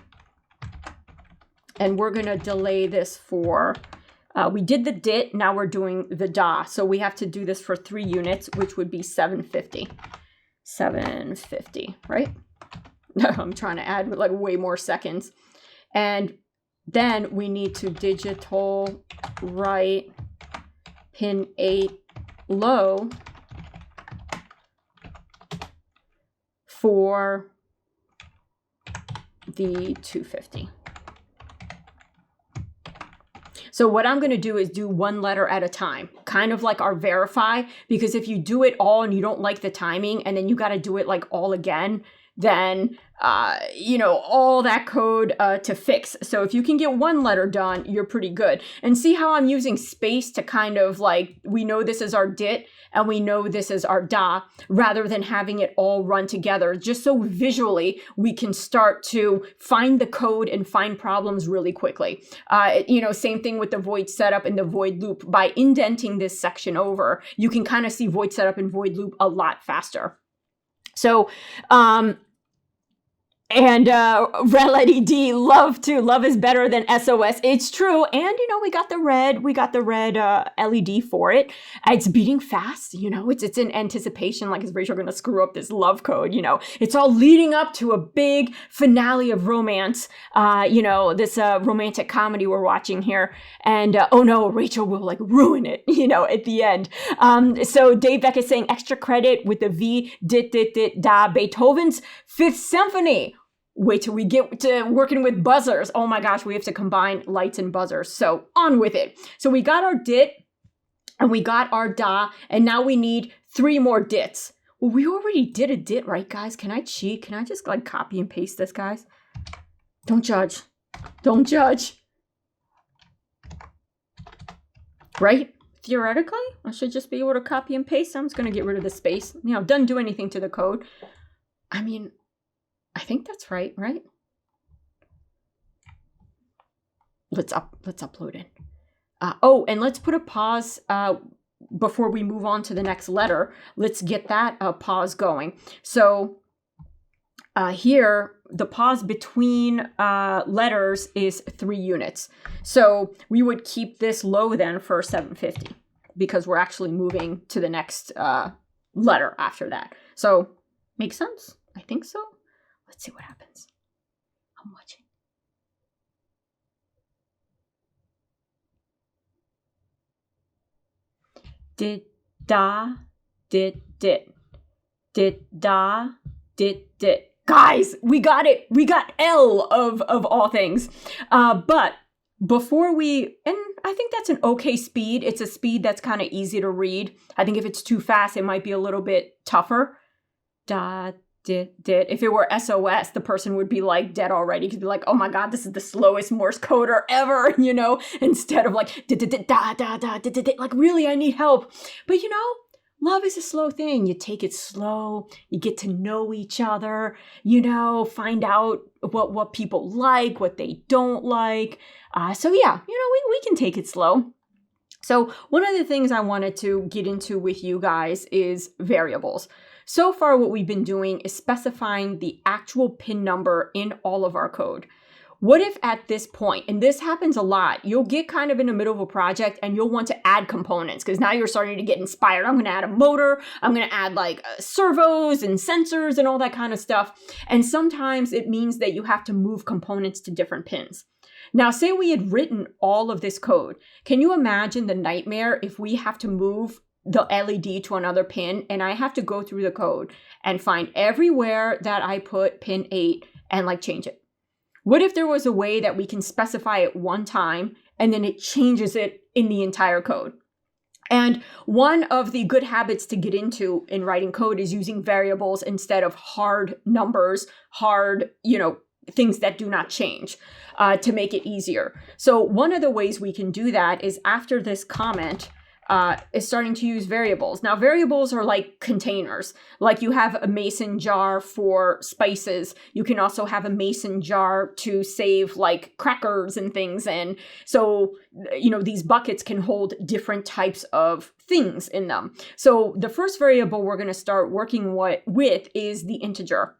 And we're going to delay this for, we did the dit, now we're doing the da. So we have to do this for 3 units, which would be 750. 750, right? I'm trying to add like way more seconds. And then we need to digital write pin 8 low for the 250. So what I'm going to do is do 1 letter at a time, kind of like our verify, because if you do it all and you don't like the timing and then you got to do it like all again, then, all that code to fix. So if you can get 1 letter done, you're pretty good. And see how I'm using space to kind of like, we know this is our dit and we know this is our da, rather than having it all run together, just so visually we can start to find the code and find problems really quickly. Same thing with the void setup and the void loop. By indenting this section over, you can kind of see void setup and void loop a lot faster. So, And Rel LED, love is better than SOS. It's true. And we got the red LED for it. It's beating fast, it's in anticipation, like, is Rachel gonna screw up this love code? It's all leading up to a big finale of romance, this romantic comedy we're watching here. And oh no, Rachel will like ruin it, at the end. So Dave Beck is saying extra credit with the V dit dit dit da, Beethoven's Fifth Symphony. Wait till we get to working with buzzers. Oh my gosh, we have to combine lights and buzzers. So on with it. So we got our dit and we got our da, and now we need 3 more dits. Well, we already did a dit, right, guys? Can I cheat? Can I just like copy and paste this, guys? Don't judge. Don't judge. Right? Theoretically, I should just be able to copy and paste. I'm just going to get rid of the space. Doesn't do anything to the code. I mean, I think that's right? Let's upload it. Oh, and let's put a pause before we move on to the next letter. Let's get that pause going. So here, the pause between letters is 3 units. So we would keep this low then for 750 because we're actually moving to the next letter after that. So makes sense? I think so. Let's see what happens. I'm watching. Dit da, dit dit. Dit da, dit dit. Guys, we got it. We got L of all things. But before and I think that's an okay speed. It's a speed that's kind of easy to read. I think if it's too fast, it might be a little bit tougher. Da, dit. If it were SOS, the person would be like dead already. Could be like, oh my God, this is the slowest Morse coder ever, instead of like, da, da, da, like, really, I need help. But love is a slow thing. You take it slow, you get to know each other, find out what people like, what they don't like. So yeah, we can take it slow. So one of the things I wanted to get into with you guys is variables. So far, what we've been doing is specifying the actual pin number in all of our code. What if at this point, and this happens a lot, you'll get kind of in the middle of a project and you'll want to add components because now you're starting to get inspired. I'm going to add a motor. I'm going to add like servos and sensors and all that kind of stuff. And sometimes it means that you have to move components to different pins. Now, say we had written all of this code. Can you imagine the nightmare if we have to move the LED to another pin and I have to go through the code and find everywhere that I put pin 8 and like change it? What if there was a way that we can specify it one time and then it changes it in the entire code? And one of the good habits to get into in writing code is using variables instead of hard numbers, hard, things that do not change to make it easier. So one of the ways we can do that is after this comment, is starting to use variables. Now, variables are like containers. Like you have a mason jar for spices. You can also have a mason jar to save like crackers and things. And so, these buckets can hold different types of things in them. So the first variable we're going to start working with is the integer.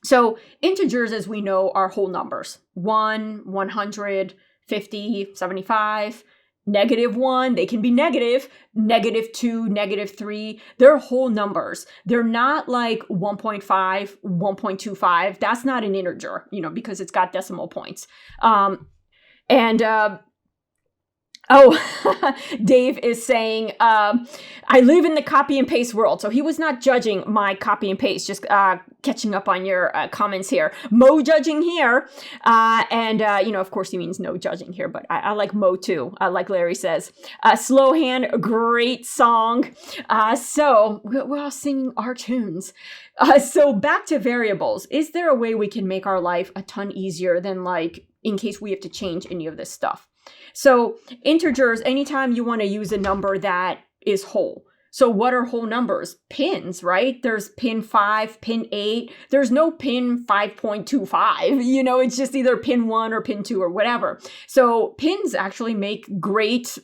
So integers, as we know, are whole numbers. 1, 100, 50, 75, -1, they can be negative, -2, -3. They're whole numbers. They're not like 1.5, 1.25. That's not an integer, because it's got decimal points. Dave is saying, I live in the copy and paste world. So he was not judging my copy and paste, just catching up on your comments here. Mo judging here. Of course he means no judging here, but I like Mo too, like Larry says. Slow Hand, great song. So we're all singing our tunes. So back to variables. Is there a way we can make our life a ton easier than like, in case we have to change any of this stuff? So integers, anytime you want to use a number that is whole. So what are whole numbers? Pins, right? There's pin 5, pin 8. There's no pin 5.25. It's just either pin 1 or pin 2 or whatever. So pins actually make great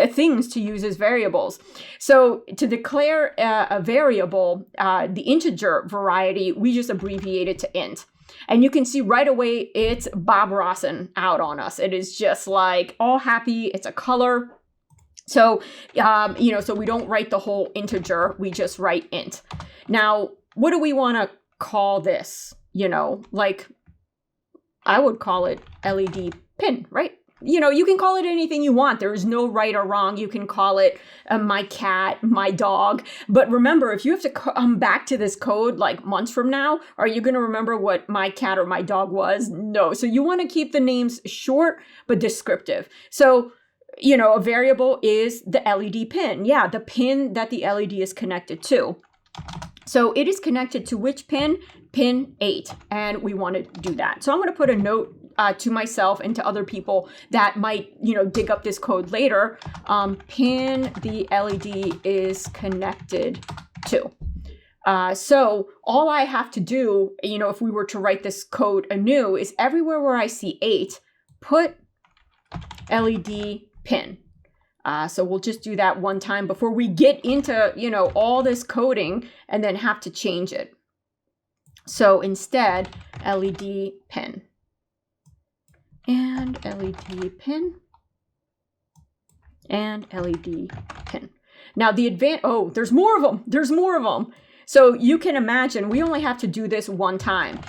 things to use as variables. So to declare a variable, the integer variety, we just abbreviate it to int. And you can see right away, it's Bob Rossin out on us. It is just like all happy. It's a color. So, so we don't write the whole integer. We just write int. Now, what do we want to call this? Like I would call it LED pin, right? You can call it anything you want. There is no right or wrong. You can call it my cat, my dog. But remember, if you have to come back to this code like months from now, are you going to remember what my cat or my dog was? No. So you want to keep the names short but descriptive. So, a variable is the LED pin. Yeah, the pin that the LED is connected to. So it is connected to which pin? Pin 8. And we want to do that. So I'm going to put a note to myself and to other people that might, dig up this code later. Pin the LED is connected to. So all I have to do, if we were to write this code anew, is everywhere where I see 8, put LED pin. So we'll just do that one time before we get into, all this coding and then have to change it. So instead, LED pin. And LED pin. And LED pin. Now there's more of them. There's more of them. So you can imagine we only have to do this one time.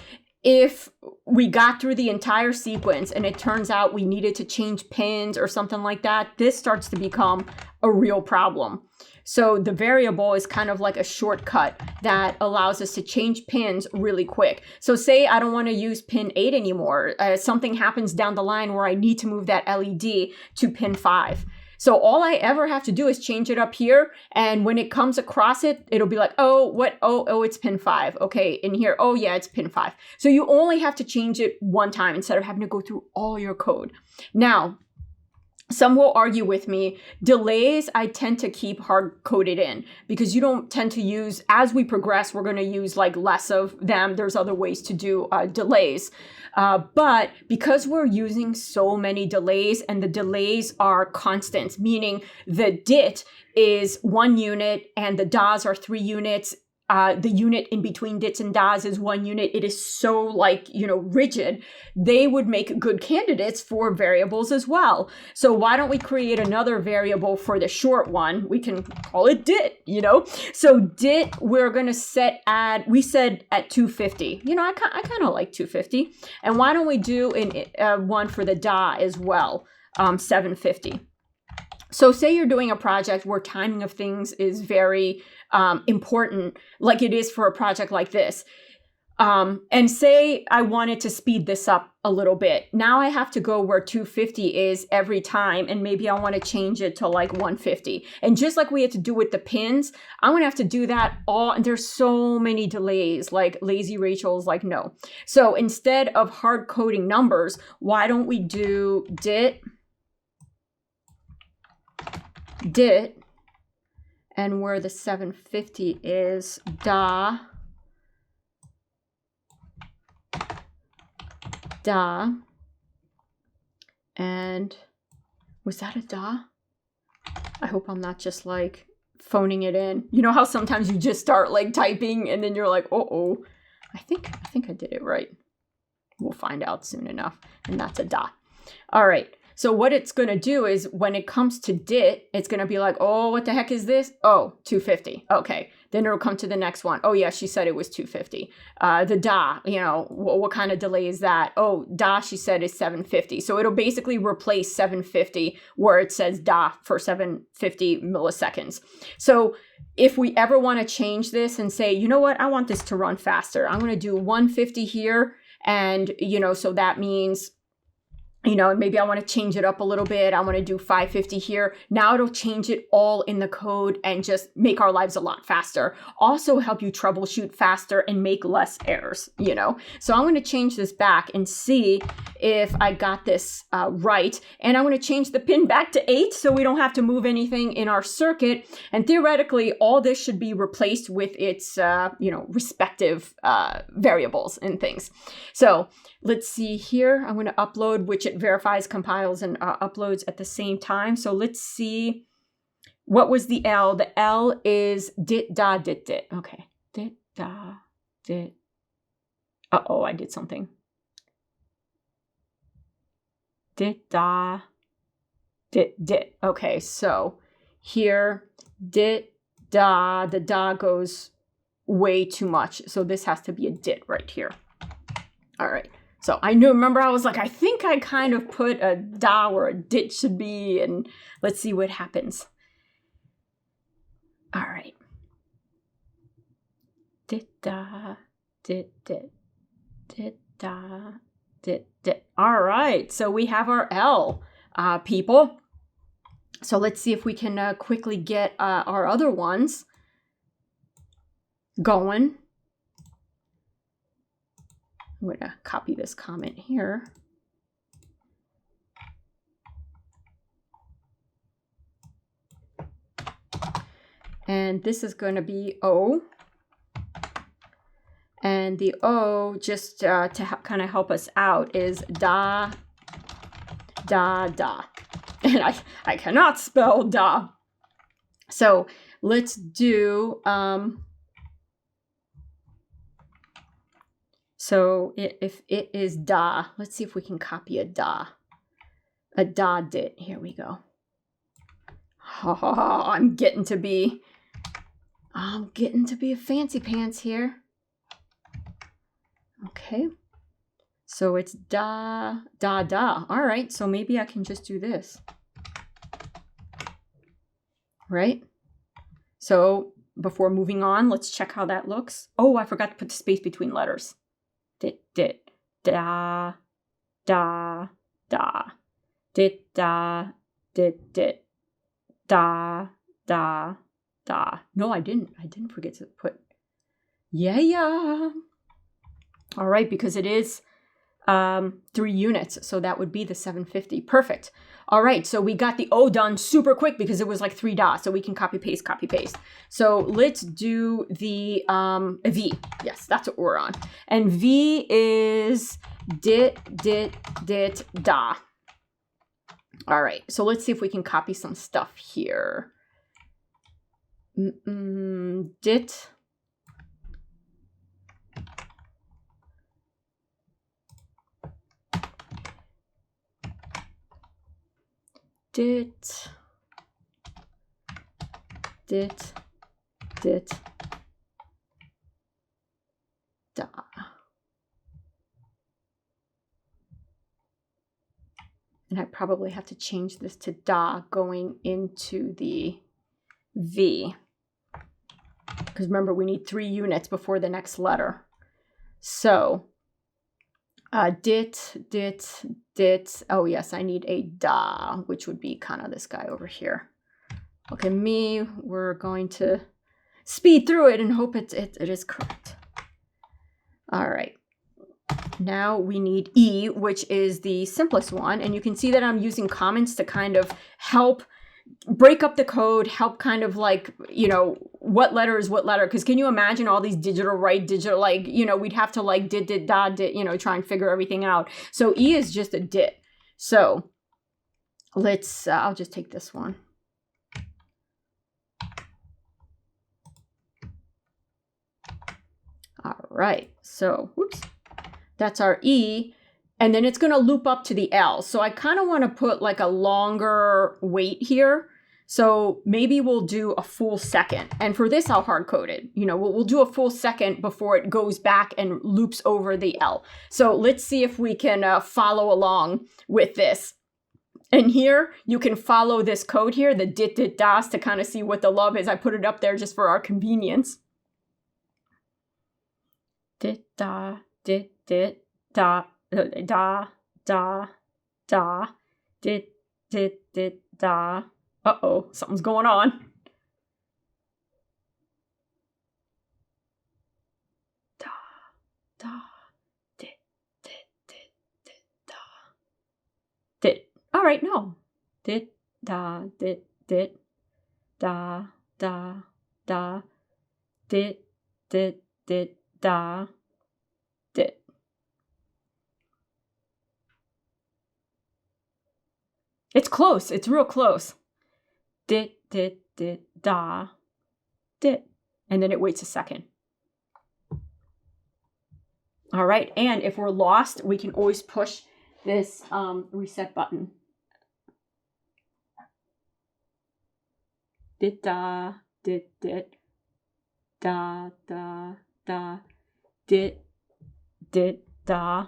If we got through the entire sequence and it turns out we needed to change pins or something like that, this starts to become a real problem. So the variable is kind of like a shortcut that allows us to change pins really quick. So say I don't want to use pin 8 anymore. Something happens down the line where I need to move that LED to pin 5. So all I ever have to do is change it up here. And when it comes across it, it'll be like, oh, it's pin 5. Okay, in here, oh yeah, it's pin 5. So you only have to change it one time instead of having to go through all your code. Now, some will argue with me, delays I tend to keep hard-coded in because you don't tend to use, as we progress, we're going to use like less of them. There's other ways to do delays. But because we're using so many delays and the delays are constant, meaning the DIT is 1 unit and the DAs are 3 units, the unit in between DITs and DAs is 1 unit. It is so rigid. They would make good candidates for variables as well. So why don't we create another variable for the short one? We can call it DIT, So DIT, we're going to we said at 250. I kind of like 250. And why don't we do one for the DA as well, 750. So say you're doing a project where timing of things is very important, like it is for a project like this. And say I wanted to speed this up a little bit. Now I have to go where 250 is every time, and maybe I want to change it to like 150. And just like we had to do with the pins, I'm going to have to do that all. And there's so many delays, like Lazy Rachel's like, no. So instead of hard coding numbers, why don't we do DIT, and where the 750 is DA, and was that a DA? I hope I'm not just like phoning it in. You know how sometimes you just start like typing and then you're like, oh, I think I did it right. We'll find out soon enough. And that's a DA. All right. So what it's going to do is when it comes to DIT, it's going to be like, oh, what the heck is this? Oh, 250. Okay. Then it'll come to the next one. Oh, yeah, she said it was 250. The DA, what kind of delay is that? Oh, DA, she said, is 750. So it'll basically replace 750 where it says DA for 750 milliseconds. So if we ever want to change this and say, you know what, I want this to run faster. I'm going to do 150 here. And, so that means maybe I want to change it up a little bit. I want to do 550 here. Now it'll change it all in the code and just make our lives a lot faster. Also help you troubleshoot faster and make less errors, So I'm going to change this back and see if I got this right. And I'm going to change the pin back to 8 so we don't have to move anything in our circuit. And theoretically, all this should be replaced with its, respective variables and things. So let's see here. I'm going to upload, which it verifies, compiles, and uploads at the same time. So let's see. What was the L? The L is DIT, DA, DIT, DIT. Okay. DIT, DA, DIT. Uh-oh, I did something. Dit, da, dit, dit. Okay, so here, dit, da, the da goes way too much. So this has to be a dit right here. All right. So I remember I was like, I think I kind of put a da where a dit should be, and let's see what happens. All right. Dit, da, dit, dit, dit, da, dit, dit. All right. So we have our L, people. So let's see if we can quickly get our other ones going. I'm going to copy this comment here. And this is going to be O. And the O, just to kind of help us out, is da, da, da. And I cannot spell da. So let's do... So if it is da, let's see if we can copy a da dit. Here we go. Oh, I'm getting to be a fancy pants here. Okay. So it's da, da, da. All right. So maybe I can just do this. Right? So before moving on, let's check how that looks. Oh, I forgot to put the space between letters. Dit, dit, da, da, da, dit, da, dit, dit, da, da, da. No, I didn't forget to put, yeah. All right, because it is 3 units, so that would be the 750. Perfect. All right, so we got the O done super quick because it was like 3 dots, so we can copy, paste. So let's do the V. Yes, that's what we're on. And V is dit, dit, dit, da. All right, so let's see if we can copy some stuff here. Dit. Dit, dit, dit, da. And I probably have to change this to da going into the V. Because remember, we need 3 units before the next letter. So, dit, dit, dit. Oh, yes, I need a da, which would be kind of this guy over here. Okay, we're going to speed through it and hope it is correct. All right. Now we need E, which is the simplest one. And you can see that I'm using comments to kind of help break up the code, help kind of like, you know, what letter is what letter. Because can you imagine all these digital, like, you know, we'd have to like dit, dit, da, dit, you know, try and figure everything out. So E is just a dit. So let's, I'll just take this one. All right. So, whoops. That's our E, and then it's going to loop up to the L. So I kind of want to put like a longer wait here. So maybe we'll do a full second. And for this, I'll hard code it. You know, we'll do a full second before it goes back and loops over the L. So let's see if we can follow along with this. And here you can follow this code here, the dit, dit, das, to kind of see what the love is. I put it up there just for our convenience. Dit, da, dit, dit, da, da, da, da, dit, dit, dit, da. Uh-oh, something's going on. Da, da, dit, dit, dit, dit, da. Dit. All right, no. Dit, da, dit, dit, da, da, da, dit, dit, dit, da, dit. It's close. It's real close. Dit, dit, dit, da, dit. And then it waits a second. All right, and if we're lost, we can always push this reset button. Dit da, dit dit, da da da, dit dit da,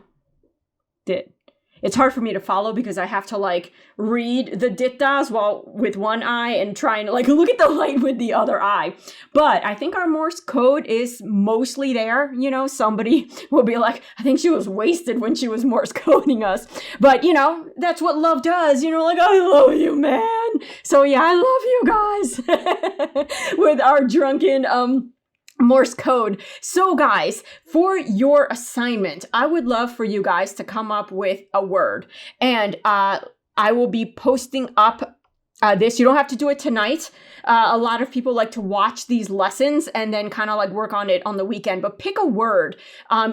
dit. It's hard for me to follow because I have to like read the dit das while with one eye and trying to like look at the light with the other eye. But I think our Morse code is mostly there. You know, somebody will be like, I think she was wasted when she was Morse coding us. But you know, that's what love does. You know, like, I love you, man. So yeah, I love you guys with our drunken Morse code. So guys, for your assignment, I would love for you guys to come up with a word, and I will be posting up this. You don't have to do it tonight. A lot of people like to watch these lessons and then kind of like work on it on the weekend, but pick a word.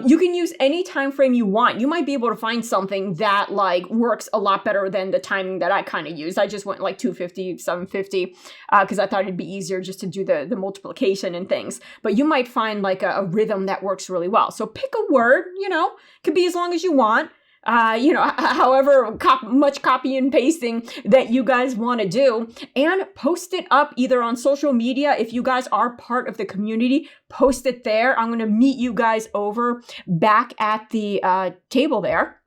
You can use any time frame you want. You might be able to find something that like works a lot better than the timing that I kind of use. I just went like 250, 750 because I thought it'd be easier just to do the multiplication and things. But you might find like a rhythm that works really well. So pick a word, you know, could be as long as you want. You know, however much copy and pasting that you guys want to do, and post it up either on social media. If you guys are part of the community, post it there. I'm going to meet you guys over back at the table there.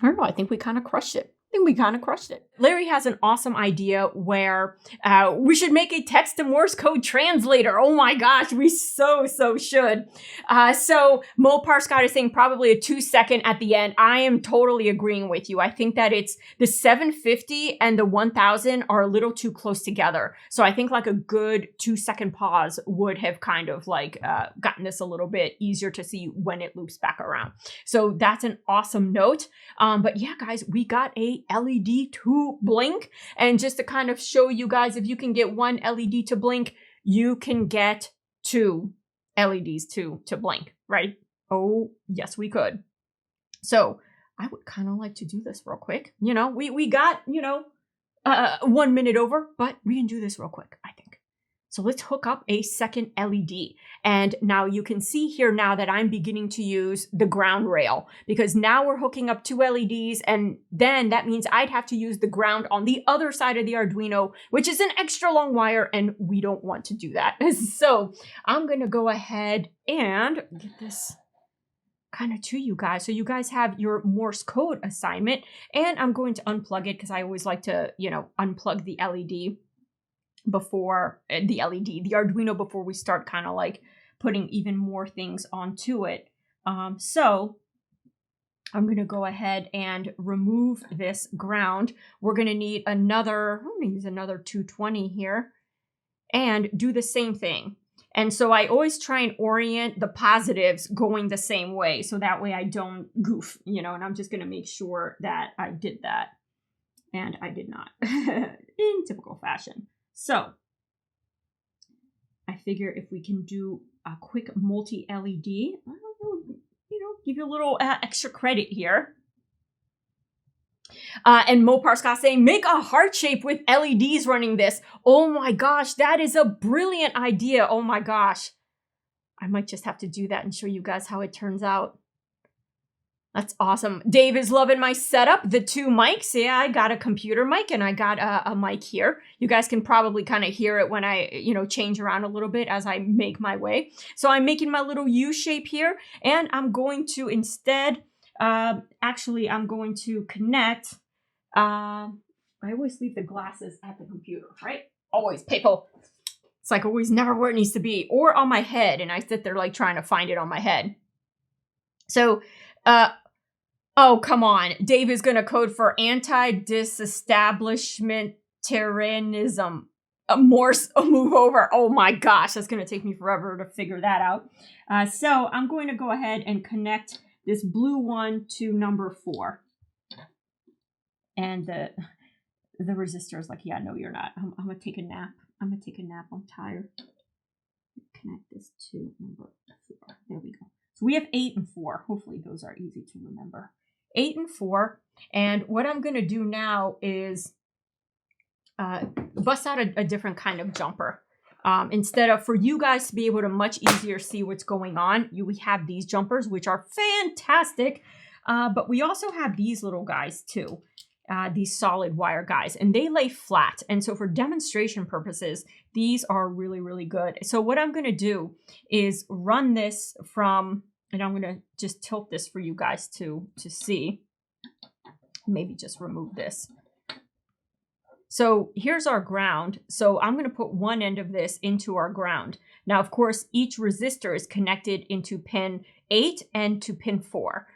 I don't know. I think we kind of crushed it. Larry has an awesome idea where we should make a text to Morse code translator. Oh my gosh, we so should. So Mopar Scott is saying probably a 2-second at the end. I am totally agreeing with you. I think that it's the 750 and the 1000 are a little too close together. So I think like a good 2-second pause would have kind of like gotten this a little bit easier to see when it loops back around. So that's an awesome note. But yeah, guys, we got a LED to blink, and just to kind of show you guys, if you can get one LED to blink, you can get 2 LEDs to blink, right? Oh yes, we could. So I would kind of like to do this real quick. You know, we got, you know, 1 minute over, but we can do this real quick, I think. So let's hook up a second LED. And now you can see here now that I'm beginning to use the ground rail, because now we're hooking up 2 LEDs, and then that means I'd have to use the ground on the other side of the Arduino, which is an extra long wire, and we don't want to do that. So I'm going to go ahead and get this kind of to you guys. So you guys have your Morse code assignment, and I'm going to unplug it because I always like to, you know, unplug the LED before the Arduino before we start kind of like putting even more things onto it. So I'm going to go ahead and remove this ground. We're going to need another, I'm going to use another 220 here and do the same thing. And so I always try and orient the positives going the same way, so that way I don't goof, you know, and I'm just going to make sure that I did that. And I did not in typical fashion. So I figure if we can do a quick multi-LED, you know, give you a little extra credit here. And Mopar Scott saying, make a heart shape with LEDs running this. Oh my gosh, that is a brilliant idea. Oh my gosh. I might just have to do that and show you guys how it turns out. That's awesome. Dave is loving my setup. The 2 mics. Yeah, I got a computer mic and I got a mic here. You guys can probably kind of hear it when I, you know, change around a little bit as I make my way. So I'm making my little U shape here, and I'm going to instead, actually, I'm going to connect. I always leave the glasses at the computer, right? Always, people. It's like always never where it needs to be, or on my head. And I sit there like trying to find it on my head. So, oh, come on. Dave is going to code for anti-disestablishmentarianism. Morse, move over. Oh my gosh, that's going to take me forever to figure that out. So I'm going to go ahead and connect this blue one to number 4. And the resistor is like, yeah, no, you're not. I'm going to take a nap. I'm tired. Connect this to number 4. There we go. So we have 8 and 4. Hopefully those are easy to remember. 8 and 4. And what I'm going to do now is bust out a different kind of jumper. Instead of, for you guys to be able to much easier see what's going on, we have these jumpers, which are fantastic. But we also have these little guys too, these solid wire guys, and they lay flat. And so for demonstration purposes, these are really, really good. So what I'm going to do is run this from, and I'm going to just tilt this for you guys to see. Maybe just remove this. So here's our ground. So I'm going to put one end of this into our ground. Now, of course, each resistor is connected into pin 8 and to pin 4.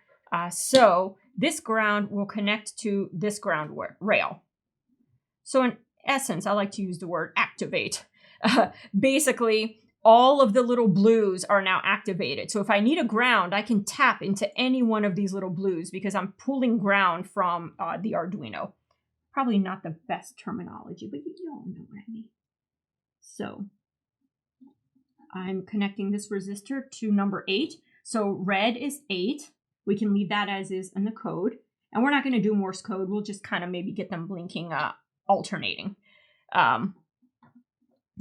So this ground will connect to this ground rail. So in essence, I like to use the word activate. Basically, all of the little blues are now activated. So if I need a ground, I can tap into any one of these little blues because I'm pulling ground from the Arduino. Probably not the best terminology, but you all know what I mean. So I'm connecting this resistor to number 8. So red is 8. We can leave that as is in the code. And we're not going to do Morse code. We'll just kind of maybe get them blinking, alternating.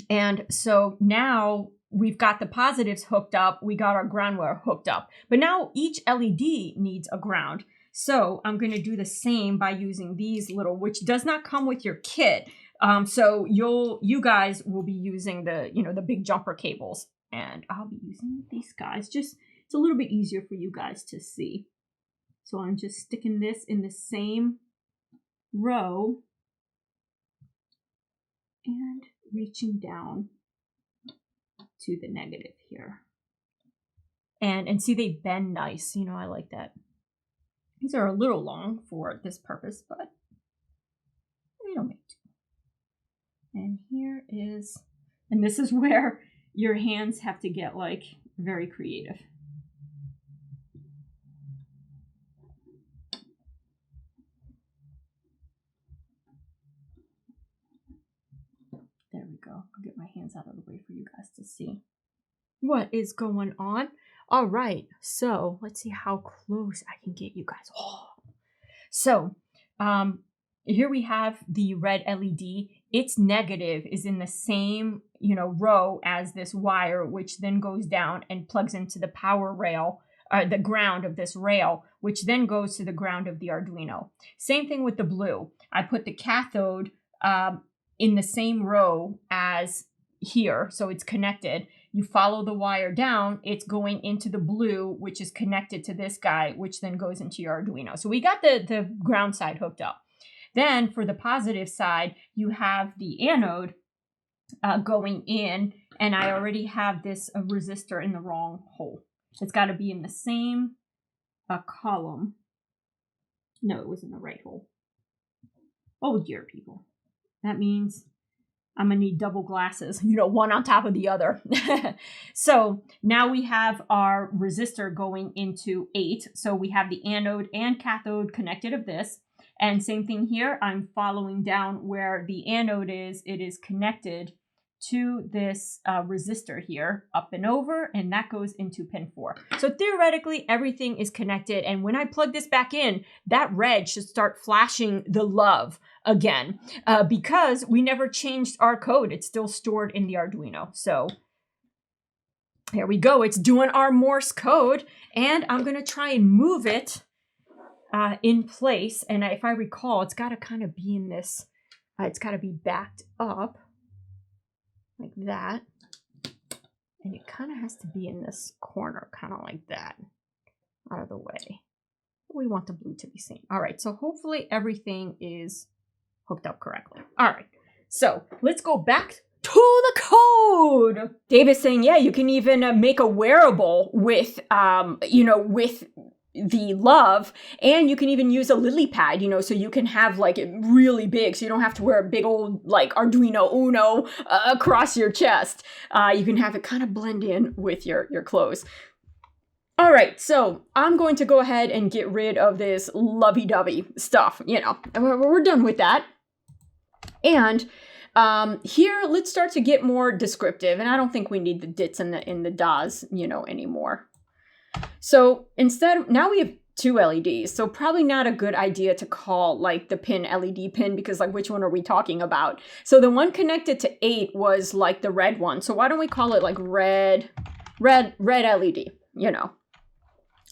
And so now we've got the positives hooked up. We got our ground wire hooked up. But now each LED needs a ground. So I'm going to do the same by using these little, which does not come with your kit. So you guys will be using the big jumper cables, and I'll be using these guys. Just, it's a little bit easier for you guys to see. So I'm just sticking this in the same row and reaching down to the negative here. And see, they bend nice. I like that. These are a little long for this purpose, but they don't make two. And here is, and this is where your hands have to get like very creative. There we go. I'll get my hands out of the way for you guys to see what is going on. All right, so let's see how close I can get you guys. Oh. So here we have the red LED. Its negative is in the same row as this wire, which then goes down and plugs into the power rail, the ground of this rail, which then goes to the ground of the Arduino. Same thing with the blue. I put the cathode in the same row as here, so it's connected. You follow the wire down, it's going into the blue, which is connected to this guy, which then goes into your Arduino. So we got the ground side hooked up. Then for the positive side, you have the anode going in, and I already have this resistor in the wrong hole. It's got to be in the same column. No, it was in the right hole. Oh dear, people. That means I'm going to need double glasses, one on top of the other. So now we have our resistor going into 8. So we have the anode and cathode connected of this. And same thing here. I'm following down where the anode is. It is connected to this resistor here, up and over, and that goes into pin 4. So theoretically, everything is connected. And when I plug this back in, that red should start flashing the love again, because we never changed our code. It's still stored in the Arduino. So here we go. It's doing our Morse code, and I'm going to try and move it in place. And if I recall, it's got to kind of be in this, it's got to be backed up like that. And it kind of has to be in this corner, kind of like that, out of the way. We want the blue to be seen. All right, so hopefully everything is hooked up correctly. All right, so let's go back to the code. David's saying, yeah, you can even make a wearable with, with the love, and you can even use a lily pad, so you can have like it really big, so you don't have to wear a big old like Arduino Uno across your chest. You can have it kind of blend in with your clothes. All right, so I'm going to go ahead and get rid of this lovey-dovey stuff, we're done with that. And here, let's start to get more descriptive, and I don't think we need the dits and the das, anymore. So instead, now we have 2 LEDs. So probably not a good idea to call like the pin LED pin, because like which one are we talking about? So the one connected to 8 was like the red one. So why don't we call it like red LED, you know,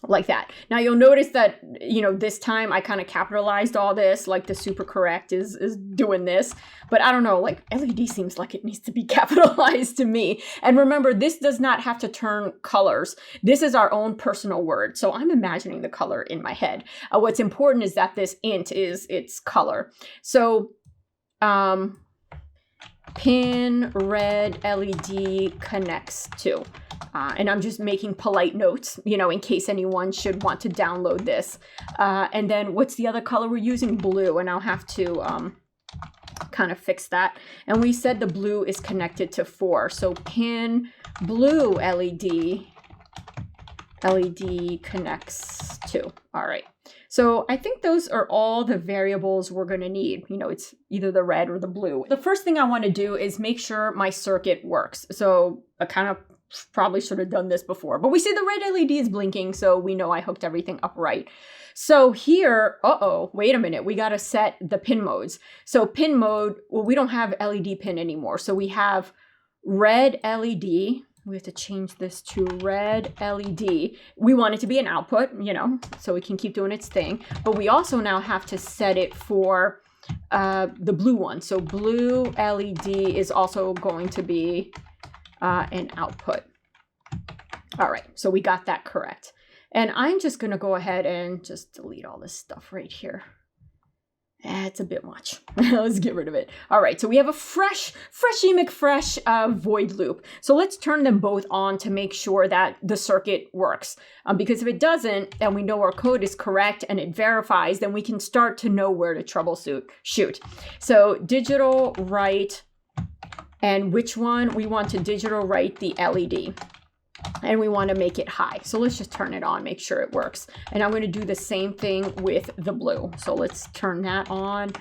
like that. Now you'll notice that, you know, this time I kind of capitalized all this, like the super correct is doing this, but I don't know, like LED seems like it needs to be capitalized to me. And remember, this does not have to turn colors. This is our own personal word. So I'm imagining the color in my head. What's important is that this int is its color. So, pin red LED connects to. And I'm just making polite notes, you know, in case anyone should want to download this. And then what's the other color we're using? Blue. And I'll have to kind of fix that. And we said the blue is connected to 4. So pin blue LED connects to. All right. So I think those are all the variables we're going to need. You know, it's either the red or the blue. The first thing I want to do is make sure my circuit works. So I kind of probably should have done this before, but we see the red LED is blinking, so we know I hooked everything up right. So here, wait a minute, we got to set the pin modes. So pin mode, well, we don't have LED pin anymore. So we have red LED. We have to change this to red LED. We want it to be an output, you know, so it can keep doing its thing. But we also now have to set it for the blue one. So blue LED is also going to be an output. All right, so we got that correct. And I'm just going to go ahead and just delete all this stuff right here. It's a bit much. Let's get rid of it. All right, so we have a freshy McFresh void loop. So let's turn them both on to make sure that the circuit works. Because if it doesn't, and we know our code is correct and it verifies, then we can start to know where to troubleshoot. So digital write. And which one? We want to digital write the LED. And we want to make it high. So let's just turn it on, make sure it works. And I'm going to do the same thing with the blue. So let's turn that on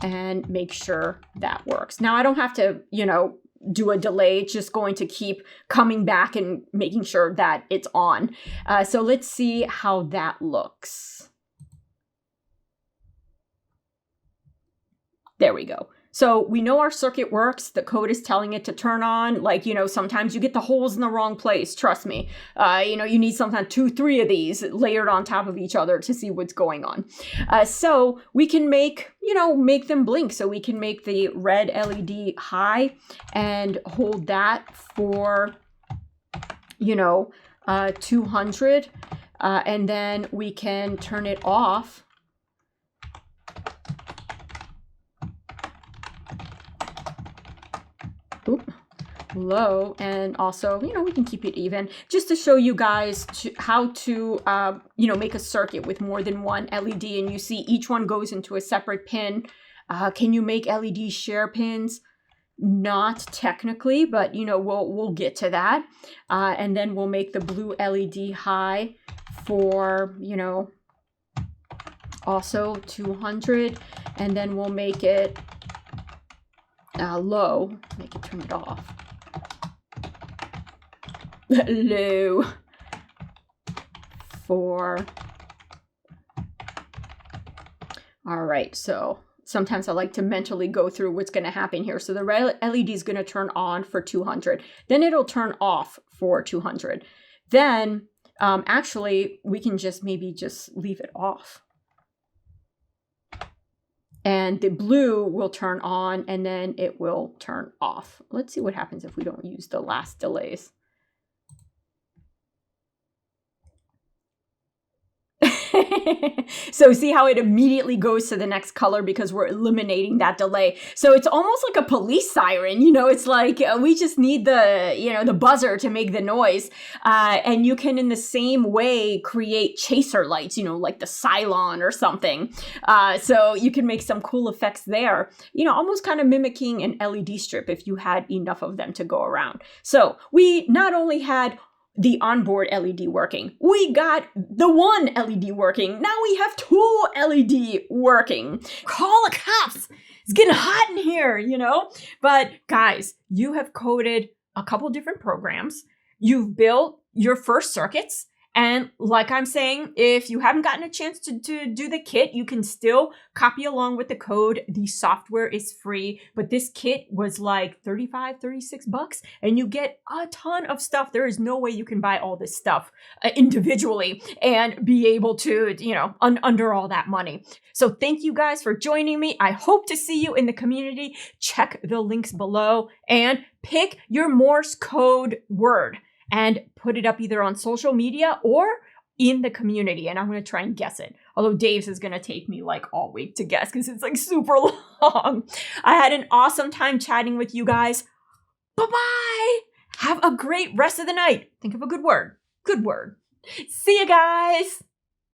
and make sure that works. Now I don't have to, you know, do a delay. It's just going to keep coming back and making sure that it's on. So let's see how that looks. There we go. So we know our circuit works. The code is telling it to turn on. Like, you know, sometimes you get the holes in the wrong place. Trust me. You know, you need sometimes 2, 3 of these layered on top of each other to see what's going on. So we can make, you know, make them blink. So we can make the red LED high and hold that for, you know, 200. And then we can turn it off. Low, and also, you know, we can keep it even just to show you guys how to you know, make a circuit with more than one LED. And you see each one goes into a separate pin. Can you make LED share pins? Not technically, but you know, we'll get to that. And then we'll make the blue LED high for, you know, also 200, and then we'll make it low, make it turn it off. Low for. All right, so sometimes I like to mentally go through what's going to happen here. So the red LED is going to turn on for 200. Then it'll turn off for 200. Then actually we can just maybe just leave it off. And the blue will turn on and then it will turn off. Let's see what happens if we don't use the last delays. So see how it immediately goes to the next color because we're eliminating that delay. So it's almost like a police siren, you know, it's like we just need the, you know, the buzzer to make the noise. And you can in the same way create chaser lights, you know, like the Cylon or something. So you can make some cool effects there, you know, almost kind of mimicking an LED strip if you had enough of them to go around. So we not only had the onboard LED working. We got the one LED working. Now we have 2 LED working. Call the cops. It's getting hot in here, you know? But guys, you have coded a couple different programs. You've built your first circuits And like I'm saying, if you haven't gotten a chance to do the kit, you can still copy along with the code. The software is free, but this kit was like 35, 36 bucks, and you get a ton of stuff. There is no way you can buy all this stuff individually and be able to, you know, under all that money. So thank you guys for joining me. I hope to see you in the community. Check the links below and pick your Morse code word and put it up either on social media or in the community. And I'm going to try and guess it. Although Dave's is going to take me like all week to guess because it's like super long. I had an awesome time chatting with you guys. Bye-bye. Have a great rest of the night. Think of a good word. Good word. See you guys.